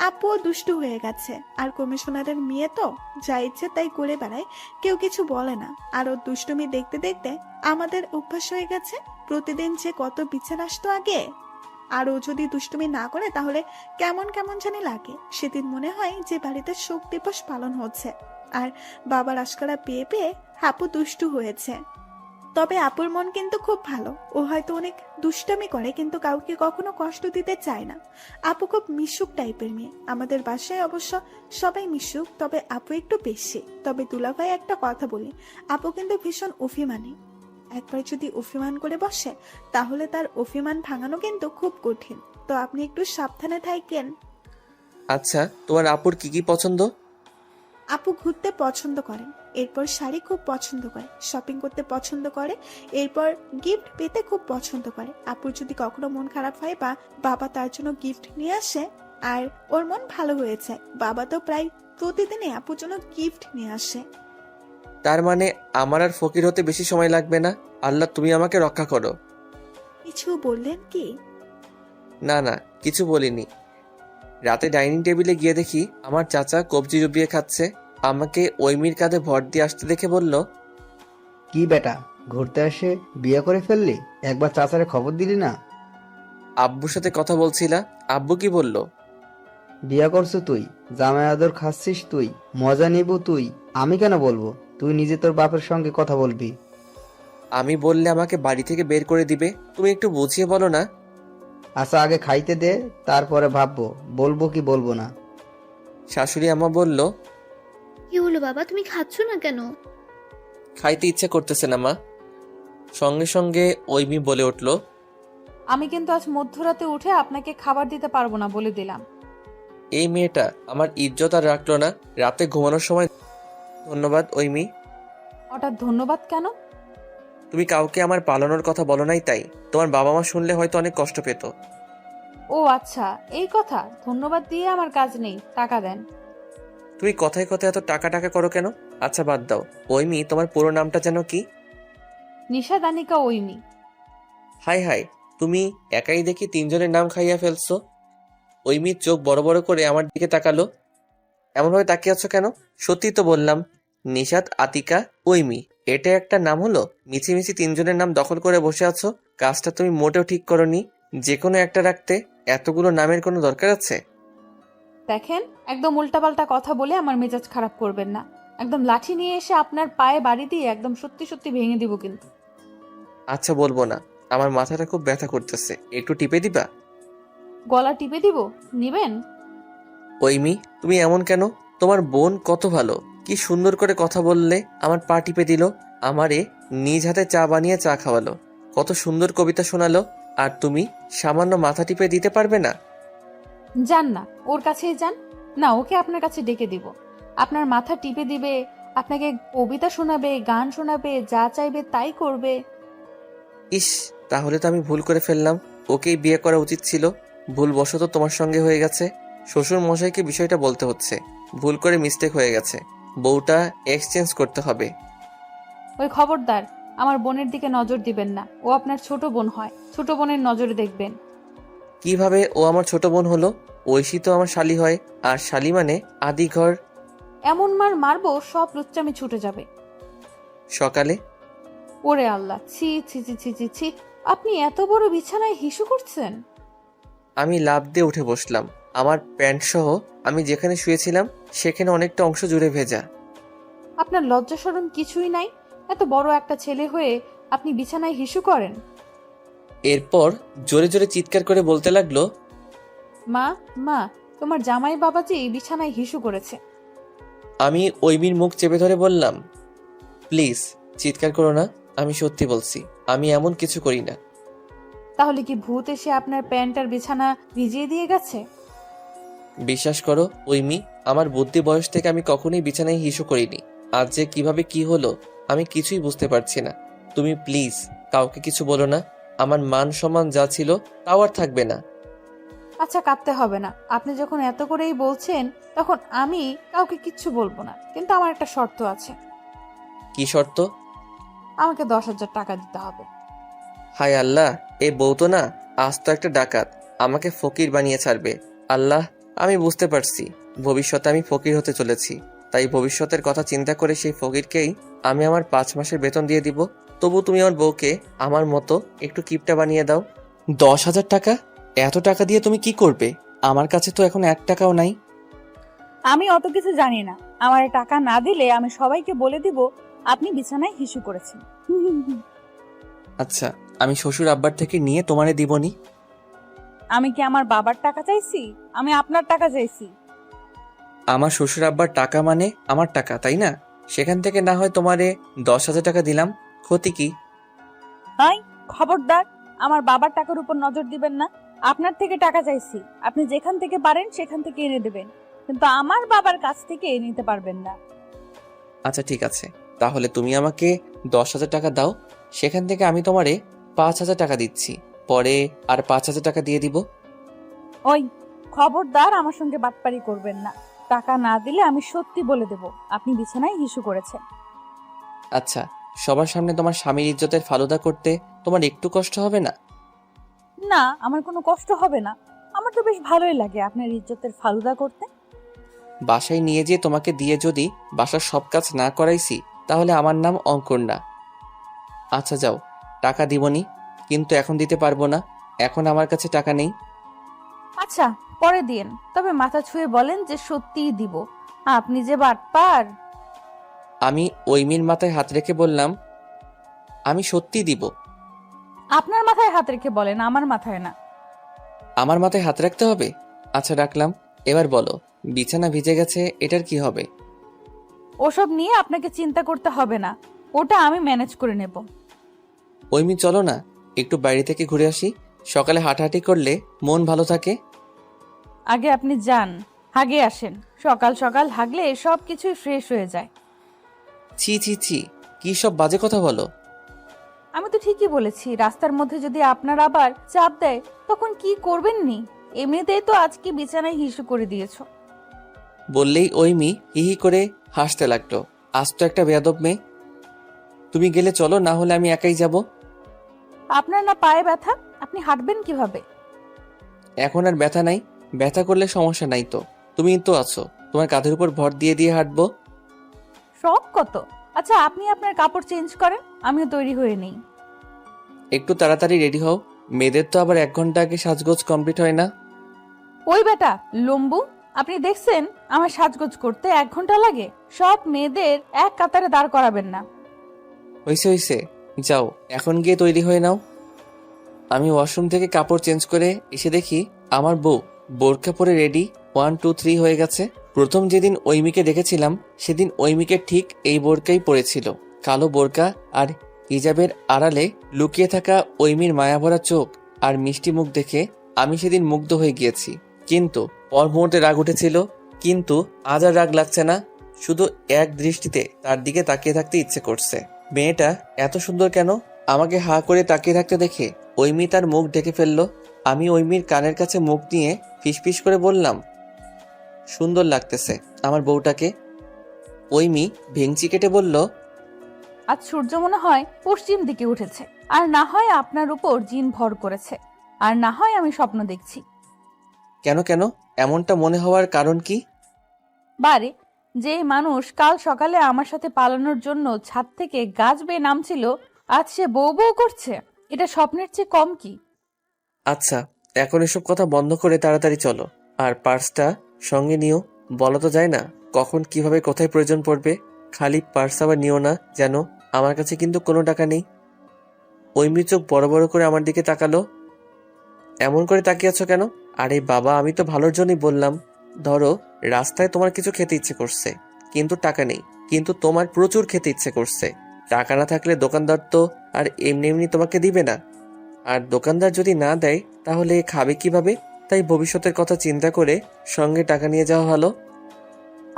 আপুও দুষ্টু হয়ে গেছে। আর কমিশনারের মেয়ে তো যা ইচ্ছে তাই করে বেড়ায়, কেউ কিছু বলে না। আর ওর দুষ্টুমি দেখতে দেখতে আমাদের অভ্যাস হয়ে গেছে। প্রতিদিন যে কত বিচার আসতো আগে। আর ও যদি দুষ্টুমি না করে তাহলে কেমন কেমন জানি লাগে। সেদিন মনে হয় যে বাড়িতে শোক দিবস পালন হচ্ছে। আর বাবার আশকারা পেয়ে পেয়ে আপু দুষ্টু হয়েছে। তবে আপুর মন কিন্তু খুব ভালো। ও হয়তো অনেক দুষ্টামি করে কিন্তু কাউকে কখনো কষ্ট দিতে চায় না। আপু খুব মিশুক টাইপের মেয়ে। আমাদের বাসায় অবশ্য সবাই মিশুক, তবে আপু একটু বেশি। তবে দুলাভাই একটা কথা বলি, আপু কিন্তু ভীষণ অভিমানী। একবার যদি অভিমান করে বসে তাহলে তার অভিমান ভাঙানো কিন্তু খুব কঠিন। তো আপনি একটু সাবধানে থাকেন। আচ্ছা, তোমার আপুর কি কি পছন্দ? আপু ঘুরতে পছন্দ করেন, এরপর শাড়ি খুব পছন্দ করে, শপিং করতে পছন্দ করে, এরপর গিফট পেতে খুব পছন্দ করে। আপুর যদি কখনো মন খারাপ হয় বা বাবা তার জন্য গিফট নিয়ে আসে আর ওর মন ভালো হয়ে যায়, বাবা তো প্রায় প্রতিদিনই আপুর জন্য গিফট নিয়ে আসে। তার মানে আমার আর ফকির হতে বেশি সময় লাগবে না। আল্লাহ, তুমি আমাকে রক্ষা করো। কিছু বললেন কি? না না, কিছু বলিনি। রাতে ডাইনিং টেবিলে গিয়ে দেখি আমার চাচা কবজি ডুবিয়ে খাচ্ছে। আমাকে ঐমির কাঁধে ভর দিয়ে আসতে দেখে বলল, কি বেটা, ঘুরতে এসে বিয়ে করে ফেললি? একবার চাচারে খবর দিলি না? আব্বুর সাথে কথা বলছিলা। আব্বু কি বলল? বিয়ে করছো তুই, জামাই আদর খাচ্ছিস তুই, মজা নিব তুই। আমি কেন বলবো? তুই নিজে তোর বাপের সঙ্গে কথা বলবি। আমি বললে আমাকে বাড়ি থেকে বের করে দিবে। তুমি একটু বুঝিয়ে বলো না। আচ্ছা আগে খাইতে দে, তারপরে ভাববো বলবো কি বলবো না। শাশুড়ি আমা বলল, কি হলো বাবা, তুমি খাচ্ছ না কেন? খাইতে ইচ্ছে করতেছে না মা। সঙ্গে সঙ্গে ঐমি বলে উঠল, আমি কিন্তু আজ মধ্যরাতে উঠে আপনাকে খাবার দিতে পারবো না বলে দিলাম। এই মেয়েটা আমার ইজ্জত আর রাখলো না। রাতে ঘুমানোর সময় ধন্যবাদ ঐমি। হঠাৎ ধন্যবাদ কেন? তুমি কাউকে আমার পালানোর কথা বলো নাই, তাই তোমার বাবা মা শুনলে হয়তো অনেক কষ্ট পেত। ও আচ্ছা, এই কথা। ধন্যবাদ দিয়ে আমার কাজ নেই, টাকা দেন। তুমি কথায় কথায় এত টাকা টাকা করো কেন? আচ্ছা বাদ দাও, ওই মেয়ে তোমার পুরো নামটা যেন কি? নিশা দানিকা ওইমি। হাই হাই, তুমি একাই দেখি তিনজনের নাম খাইয়া ফেলছো। ওই মেয়ের চোখ বড় বড় করে আমার দিকে তাকালো। এমনভাবে তাকিয়ে আছো কেন? সত্যি তো বললাম, নিশাত, আতিকা, ওইমি, এটা একটা নাম হলো? মিছিমিছি তিনজনের নাম দখল করে বসে আছো। কাজটা তুমি মোটেও ঠিক করনি। যে কোনো একটা রাখতে এতগুলো নামের কোনো দরকার আছে? দেখেন, একদম উল্টাপাল্টা কথা বলে আমার মেজাজ খারাপ করবেন না। একদম লাঠি নিয়ে এসে আপনার পায়ে বাড়ি দিয়ে একদম সত্যি সত্যি ভেঙে দিব কিন্তু। আচ্ছা বলবো না, আমার মাথাটা খুব ব্যথা করতেছে, একটু টিপে দিবা? গলা টিপে দিব, নিবেন? ওইমি, তুমি এমন কেন? তোমার বোন কত ভালো, কি সুন্দর করে কথা বললে, আমার পা টিপে দিল, আমারে নিজ হাতে চা বানিয়ে চা খাওয়ালো, কত সুন্দর কবিতা শোনালো, আর তুমি সামান্য মাথা টিপে দিতে পারবে না? যান না, ওর কাছেই যান না, ওকে আপনার কাছে ডেকে দিব। আপনার মাথা টিপে দিবে, আপনাকে কবিতা শোনাবে, গান শোনাবে, যা চাইবে তাই করবে। ইস, তাহলে তো আমি ভুল করে ফেললাম। ওকেই বিয়ে করা উচিত ছিল। ভুলবশত তোমার সঙ্গে হয়ে গেছে। শ্বশুর মশাইকে বিষয়টা বলতে হচ্ছে। ভুল করে মিস্টেক হয়ে গেছে। বউটা এক্সচেঞ্জ করতে হবে। ওই খবরদার, আমার বোনের দিকে নজর দিবেন না। ও আপনার ছোট বোন হয়, ছোট বোনের নজরে দেখবেন। কিভাবে ও আমার ছোট বোন হলো? ঐশী তো আমার শালি হয়, আর শালি মানে আদি ঘর। এমন মার মারবো সব লুচ্চামি ছুটে যাবে। সকালে ওরে আল্লাহ, ছি ছি ছি ছি ছি ছি, আপনি এত বড় বিছানায় হিসু করছেন? আমি লাফ দিয়ে উঠে বসলাম। আমার প্যান্ট সহ আমি যেখানে শুয়েছিলাম সেখানে অনেকটা অংশ জুড়ে ভেজা। আপনার লজ্জা শরম কিছুই নাই? এত বড় একটা ছেলে হয়ে আপনি বিছানায় হিসু করেন? এরপর জোরে জোরে চিৎকার করে বলতে লাগলো, মা, মা, তোমার জামাই বাবাজি বিছানায় হিসু করেছে। আমি ওইমির মুখ চেপে ধরে বললাম, প্লিজ চিৎকার করো না, আমি সত্যি বলছি, আমি এমন কিছু করি না। তাহলে কি ভূত এসে আপনার প্যান্ট আর বিছানা ভিজিয়ে দিয়ে গেছে? বিশ্বাস করো ওইমি, আমার বুদ্ধি বয়স থেকে আমি কখনোই বিছানায় হিসু করিনি। আজ যে কিভাবে কি হলো আমি কিছুই বুঝতে পারছি না। তুমি প্লিজ কাউকে কিছু বলো না। আমার মান সম্মান যা ছিল তাও আর থাকবে না। আচ্ছা, কাঁদতে হবে না। আপনি যখন এত করেই বলছেন তখন আমি কাউকে কিচ্ছু বলবো না, কিন্তু আমার একটা শর্ত আছে। কি শর্ত? আমাকে 10,000 টাকা দিতে হবে। হায় আল্লাহ, এ বউ তো না আজ তো একটা ডাকাত, আমাকে ফকির বানিয়ে ছাড়বে। আল্লাহ, আমি বুঝতে পারছি ভবিষ্যতে আমি ফকির হতে চলেছি, তাই ভবিষ্যতের কথা চিন্তা করে সেই ফকিরকেই আমি আমার 5 মাসের বেতন দিয়ে দিব। তবু তুমি আমার বউকে আমার মতো একটু কিপটা বানিয়ে দাও। 10,000 টাকা? এত টাকা দিয়ে তুমি কি করবে? আমার কাছে তো এখন 1 টাকাও নাই। আমি অত কিছু জানি না। আমার টাকা না দিলে আমি সবাইকে বলে দিব আপনি বিছানায় হিসু করেছেন। আচ্ছা, আমি শ্বশুর আব্বার থেকে নিয়ে তোমারে দিবনি। আমি কি আমার বাবার টাকা চাইছি? আমি আপনার টাকা চাইছি। আমার শ্বশুর আব্বার টাকা মানে আমার টাকা, তাই না? সেখান থেকে না হয় তোমারে 10,000 টাকা দিলাম, ক্ষতি কি? তাই খবরদার, আমার বাবার টাকার উপর নজর দিবেন না। আপনার থেকে টাকা চাইছি, আপনি যেখান থেকে পারেন সেখান থেকে এনে দেবেন, কিন্তু আমার বাবার কাছ থেকে নিতে পারবেন না। আচ্ছা ঠিক আছে, তাহলে তুমি আমাকে 10,000 টাকা দাও, সেখান থেকে আমি তোমারে 5,000 টাকা দিচ্ছি, পরে আর 5,000 টাকা দিয়ে দিব। ওই খবরদার, আমার সঙ্গে বাটপারি করবেন না। টাকা না দিলে আমি সত্যি বলে দেব আপনি বিছানায় হিসু করেছেন। আচ্ছা, সবার সামনে তোমার স্বামীর ইজ্জতের ফালুদা করতে তোমার একটু কষ্ট হবে না? না, আমার কোনো কষ্ট হবে না। আমার তো বেশ ভালোই লাগে আপনার ইজ্জতের ফালুদা করতে। বাসায় নিয়ে যেয়ে তোমাকে দিয়ে যদি বাসার সব কাজ না করাইছি তাহলে আমার নাম অঙ্কর না। আচ্ছা যাও, টাকা দিবনি, কিন্তু এখন দিতে পারবো না, এখন আমার কাছে টাকা নেই। আচ্ছা, পরে দিন, তবে মাথা ছুঁয়ে বলেন যে সত্যিই দিব। আপনি যে বাটপার। আমি ওইমির মাথায় হাত রেখে বললাম, আমি সত্যি দিব। আপনার মাথায় হাত রেখে বলেন, আমার মাথায় না। আমার মাথায় হাত রাখতে হবে? আচ্ছা রাখলাম। এবার বলো, বিছানা ভিজে গেছে, এটার কি হবে? ওসব নিয়ে আপনাকে চিন্তা করতে হবে না, ওটা আমি ম্যানেজ করে নেব। ওইমি চলো না, একটু বাইরে থেকে ঘুরে আসি। সকালে হাঁটাহাঁটি করলে মন ভালো থাকে। আগে আপনি যান, হাগে আসেন। সকাল সকাল হাগলে সব কিছুই ফ্রেশ হয়ে যায়। ছি ছি ছি, কি সব বাজে কথা বলো। আমি তো ঠিকই বলেছি, রাস্তার মধ্যে যদি আপনার আবার চাপ দেয় তখন কি করবেন নি? এমনিতেই তো আজকে বিছানায় হিসু করে দিয়েছো। বললেই ওইমি হিহি করে হাসতে লাগলো। আজ তো একটা বেয়াদব মেয়ে। তুমি গেলে চলো, না হলে আমি একাই যাব। আপনার না পায়ে ব্যথা, আপনি হাঁটবেন কিভাবে? এখন আর ব্যথা নাই। ব্যথা করলে সমস্যা নাই তো, তুমি তো আছো, তোমার কাঁধের উপর ভর দিয়ে দিয়ে হাঁটবো। শখ কত। আচ্ছা, আপনি আপনার কাপড় চেঞ্জ করেন, আমিও তৈরি হয়ে নেই। একটু তাড়াতাড়ি রেডি হও, মেয়েদের তো আবার 1 ঘন্টা আগে সাজগোজ কমপ্লিট হয় না। ওই বেটা লম্বু, আপনি দেখছেন আমার সাজগোজ করতে 1 ঘন্টা লাগে? সব মেয়েদের এক কাতারে দাঁড় করাবেন না। হইছে হইছে, যাও এখন গিয়ে তৈরি হয়ে নাও। আমি ওয়াশরুম থেকে কাপড় চেঞ্জ করে এসে দেখি আমার বউ বোরকা পরে রেডি 1 2 3 হয়ে গেছে। প্রথম যেদিন ঐমিকে দেখেছিলাম সেদিন ঐমিকে ঠিক এই বোরকাই পরেছিল। কালো বোরকা আর হিজাবের আড়ালে লুকিয়ে থাকা ঐমির মায়াভরা চোখ আর মিষ্টি মুখ দেখে আমি সেদিন মুগ্ধ হয়ে গিয়েছি। কিন্তু পর মুহূর্তে রাগ উঠেছিল, কিন্তু আজ আর রাগ লাগছে না। শুধু এক দৃষ্টিতে তার দিকে তাকিয়ে থাকতে ইচ্ছে করছে। মেয়েটা এত সুন্দর কেন? আমাকে হা করে তাকিয়ে থাকতে দেখে ঐমি তার মুখ ঢেকে ফেললো। আমি ঐমির কানের কাছে মুখ নিয়ে ফিসফিস করে বললাম, সুন্দর লাগতেছে আমার বউটাকে। ঐমি ভেংচি কেটে বলল, আজ সূর্য মনে হয় পশ্চিম দিকে উঠেছে, আর না হয় আপনার উপর জিন ভর করেছে, আর না হয় আমি স্বপ্ন দেখছি। কেন কেন এমনটা মনে হওয়ার কারণ কি? বারে, যে মানুষ কাল সকালে আমার সাথে পালানোর জন্য ছাদ থেকে গাছ বেয়ে নামছিল, আজ সে বউ বউ করছে। এটা স্বপ্নের চেয়ে কম কি? আচ্ছা, এখন এসব কথা বন্ধ করে তাড়াতাড়ি চলো, আর পার্সটা সঙ্গে নিও। বলা তো যায় না কখন কিভাবে কোথায় প্রয়োজন পড়বে। খালি পার্স আবার নিও না যেন। আমার কাছে কিন্তু কোনো টাকা নেই। ঐমি চোখ বড় বড় করে আমার দিকে তাকালো। এমন করে তাকিয়ে আছো কেন? আরে বাবা, আমি তো ভালোর জন্যই বললাম। ধরো রাস্তায় তোমার কিছু খেতে ইচ্ছে করছে, কিন্তু টাকা নেই, কিন্তু তোমার প্রচুর খেতে ইচ্ছে করছে। টাকা না থাকলে দোকানদার তো আর এমনি এমনি তোমাকে দিবে না। আর দোকানদার যদি না দেয় তাহলে খাবে কিভাবে? তাই ভবিষ্যতের কথা চিন্তা করে সঙ্গে টাকা নিয়ে যাওয়া ভালো।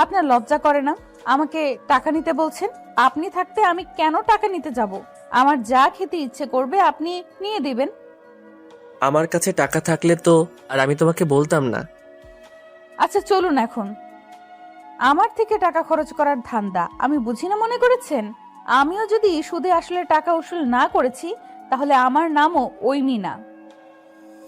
আপনার লজ্জা করে না আমাকে টাকা নিতে বলছেন? আপনি থাকতে আমি কেন টাকা নিতে যাব? আমার যা খেতে ইচ্ছে করবে আপনি নিয়ে দিবেন। আমার কাছে টাকা থাকলে তো আর আমি তোমাকে বলতাম না। আচ্ছা চলুন এখন। আমার থেকে টাকা খরচ করার ধান্দা আমি বুঝি না মনে করেছেন? আমিও যদি সুদে আসলে টাকা উসুল না করেছি, তাহলে আমার নামও ঐমি না।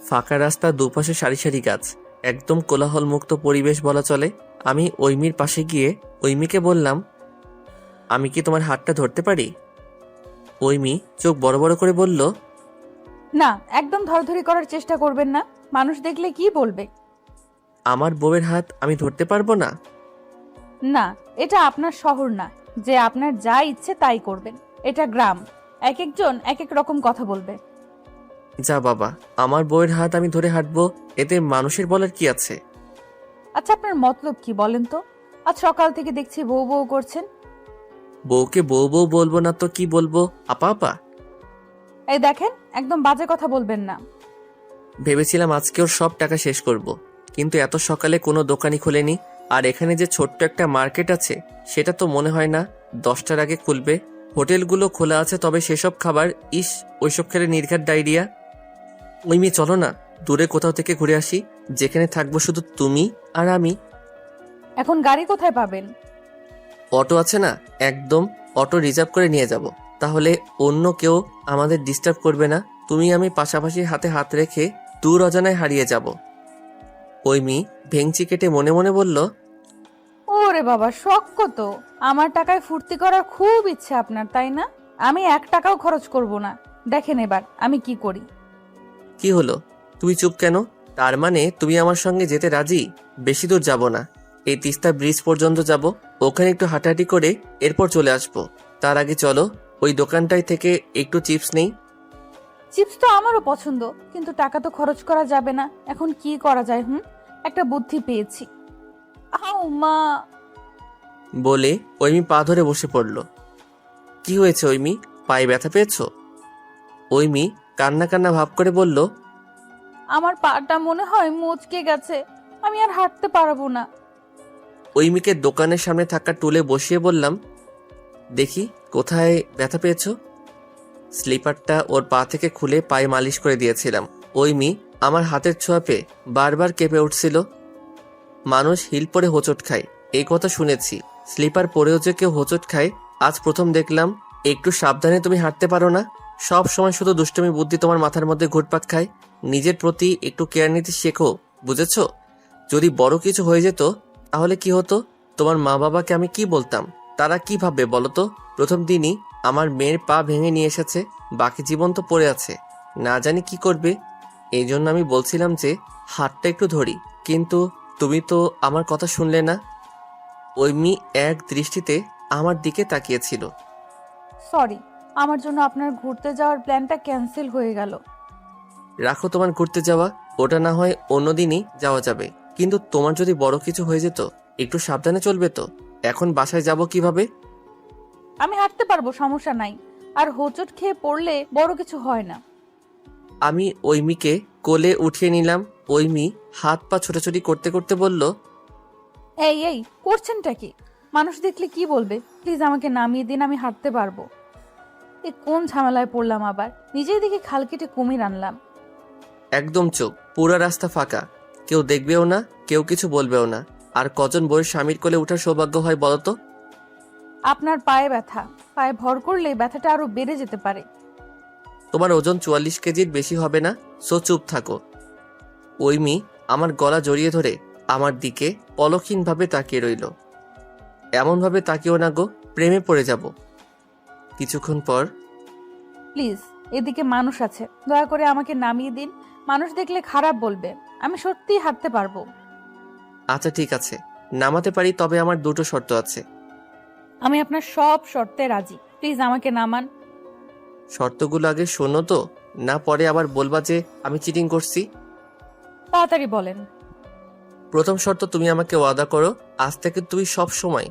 ফাঁকা রাস্তা, দুপাশে সারি সারি গাছ, একদম কোলাহল মুক্ত পরিবেশ বলা চলে। আমি ঐমির পাশে গিয়ে ঐমিকে বললাম, আমি কি তোমার হাতটা ধরতে পারি? ঐমি চোখ বড় বড় করে বলল, না, একদম ধরাধরি করার চেষ্টা করবেন না, মানুষ দেখলে কি বলবে? আমার বউয়ের হাত আমি ধরতে পারবো না? না, এটা আপনার শহর না যে আপনার যা ইচ্ছে তাই করবেন। এটা গ্রাম, এক একজন এক এক রকম কথা বলবে। যা বাবা, আমার বউয়ের হাত আমি ধরে হাঁটবো, এতে মানুষের বলার কি আছে? আচ্ছা আপনার মতলব কি বলেন তো? আজ সকাল থেকে দেখছি বউ বউ করছেন। বউকে বউ বউ বলবো না তো কি বলবো? আপা আপা। এই দেখেন, একদম বাজে কথা বলবেন না। ভেবেছিলাম আজকে ওর সব টাকা শেষ করব, কিন্তু এত সকালে কোনো দোকানই খোলেনি। আর এখানে যে ছোট্ট একটা মার্কেট আছে সেটা তো মনে হয় না 10টার আগে খুলবে। হোটেলগুলো খোলা আছে, তবে সেসব খাবার, ইস, ওইসব খেলে নির্ঘাত ডায়রিয়া। ওই মেয়ে, চলো না দূরে কোথাও থেকে ঘুরে আসি, যেখানে থাকবো শুধু তুমি আর আমি। এখন গাড়ি কোথায় পাবেন? অটো আছে না, একদম অটো রিজার্ভ করে নিয়ে যাব, তাহলে অন্য কেউ আমাদের ডিস্টার্ব করবে না। তুমি আমি পাশাপাশি হাতে হাত রেখে দূর অজানায় হারিয়ে যাব। ওই মেয়ে ভেংচি কেটে মনে মনে বলল, ওরে বাবা, শখ কত! আমার টাকায় ফুর্তি করার খুব ইচ্ছে আপনার, তাই না? আমি 1 টাকাও খরচ করব না। দেখেন এবার আমি কি করি। কি হলো, তুমি চুপ কেন? তার মানে তুমি আমার সঙ্গে যেতে রাজি? বেশি দূর যাব না, এই তিস্তা ব্রিজ পর্যন্ত যাব, ওখানে একটু হাঁটাহাঁটি করে এরপর চলে আসবো। তার আগে চলো ওই দোকানটায় থেকে একটু চিপস নেই। চিপস তো আমারও পছন্দ, কিন্তু টাকা তো খরচ করা যাবে না। এখন কি করা যায়? একটা বুদ্ধি পেয়েছি। আউ মা! বলে ঐমি পা ধরে বসে পড়ল। কি হয়েছে ঐমি, পায়ে ব্যথা পেয়েছো? ঐমি কান্না কান্না ভাব করে বলল, আমার পাটা মনে হয় মুচকে গেছে, আমি আর হাঁটতে পারবো না। ঐমিকে দোকানের সামনে থাকা টুলে বসিয়ে বললাম, দেখি কোথায় ব্যথা পেয়েছো। স্লিপারটা ওর পা থেকে খুলে পায়ে মালিশ করে দিয়েছিলাম। ঐমি আমার হাতের ছোঁয়া পেয়ে বারবার কেঁপে উঠছিল। মানুষ হিল পরে হোঁচট খায়, এই কথা শুনেছি। স্লিপার পরেও যে কেউ হোঁচট খায় আজ প্রথম দেখলাম। একটু সাবধানে তুমি হাঁটতে পারো না? সব সময় শুধু দুষ্টুমি বুদ্ধি তোমার মাথার মধ্যে ঘুরপাক খায়। নিজের প্রতি একটু কেয়ার নিতে শেখো, বুঝেছো? যদি বড় কিছু হয়ে যেত তাহলে কি হতো? তোমার মা বাবাকে আমি কি বলতাম? তারা কি ভাববে বলো তো? প্রথম দিনই আমার মেয়ের পা ভেঙে নিয়ে এসেছে, বাকি জীবন তো পড়ে আছে, না জানি কি করবে। এই জন্য আমি বলছিলাম যে হাতটা একটু ধরি, কিন্তু তুমি তো আমার কথা শুনলে না। ওই মেয়ে এক দৃষ্টিতে আমার দিকে তাকিয়েছিল। সরি, আমার জন্য আপনার ঘুরতে যাওয়ার প্ল্যানটা ক্যান্সেল হয়ে গেল। রাখো তোমার ঘুরতে যাওয়া, ওটা না হয় অন্যদিনই যাওয়া যাবে। কিন্তু তোমার যদি বড় কিছু হয়ে যেত একটু সাবধানে চলবে তো। এখন বাসায় যাব কিভাবে? আমি হাঁটতে পারবো, সমস্যা নাই। আর হোঁচট খেয়ে পড়লে বড় কিছু হয় না। আমি ওই মেয়েকে কোলে উঠিয়ে নিলাম। ওই মেয়ে হাত পা ছোটাছুটি করতে করতে বলল, এই এই করছেনটা কি? মানুষ দেখলে কি বলবে? প্লিজ আমাকে নামিয়ে দিন, আমি হাঁটতে পারবো। এ কোন ঝামেলায় পড়লাম আবার? নিজের দিকে খাল কেটে কুমির আনলাম। একদম চুপ, পুরো রাস্তা ফাঁকা, কেউ দেখবেও না, কেউ কিছু বলবেও না। আর কজন বউয়ের স্বামীর কোলে ওঠার সৌভাগ্য হয় বলো তো? আপনার পায়ে ব্যথা, পায়ে ভর করলে ব্যথাটা আরো বেড়ে যেতে পারে। তোমার ওজন 44 কেজির বেশি হবে না, সো চুপ থাকো। ওই মেয়ে আমার গলা জড়িয়ে ধরে আমার দিকে পলকহীনভাবে তাকিয়ে রইল। এমনভাবে তাকিয়েও না গো, প্রেমে পড়ে যাব। কিছুক্ষণ পর, প্লিজ, এদিকে মানুষ আছে, দয়া করে আমাকে নামিয়ে দিন। মানুষ দেখলে খারাপ বলবে। আমি সত্যিই হাঁটতে পারবো। আচ্ছা ঠিক আছে, নামাতে পারি, তবে আমার দুটো শর্ত আছে। আমি আপনার সব শর্তে রাজি, প্লিজ আমাকে নামান। শর্তগুলো আগে শোনো তো, না পরে আবার বলবা যে আমি চিটিং করছি। তাড়াতাড়ি বলেন। প্রথম শর্ত, তুমি আমাকে ওয়াদা করো আজ থেকে তুমি সব সময়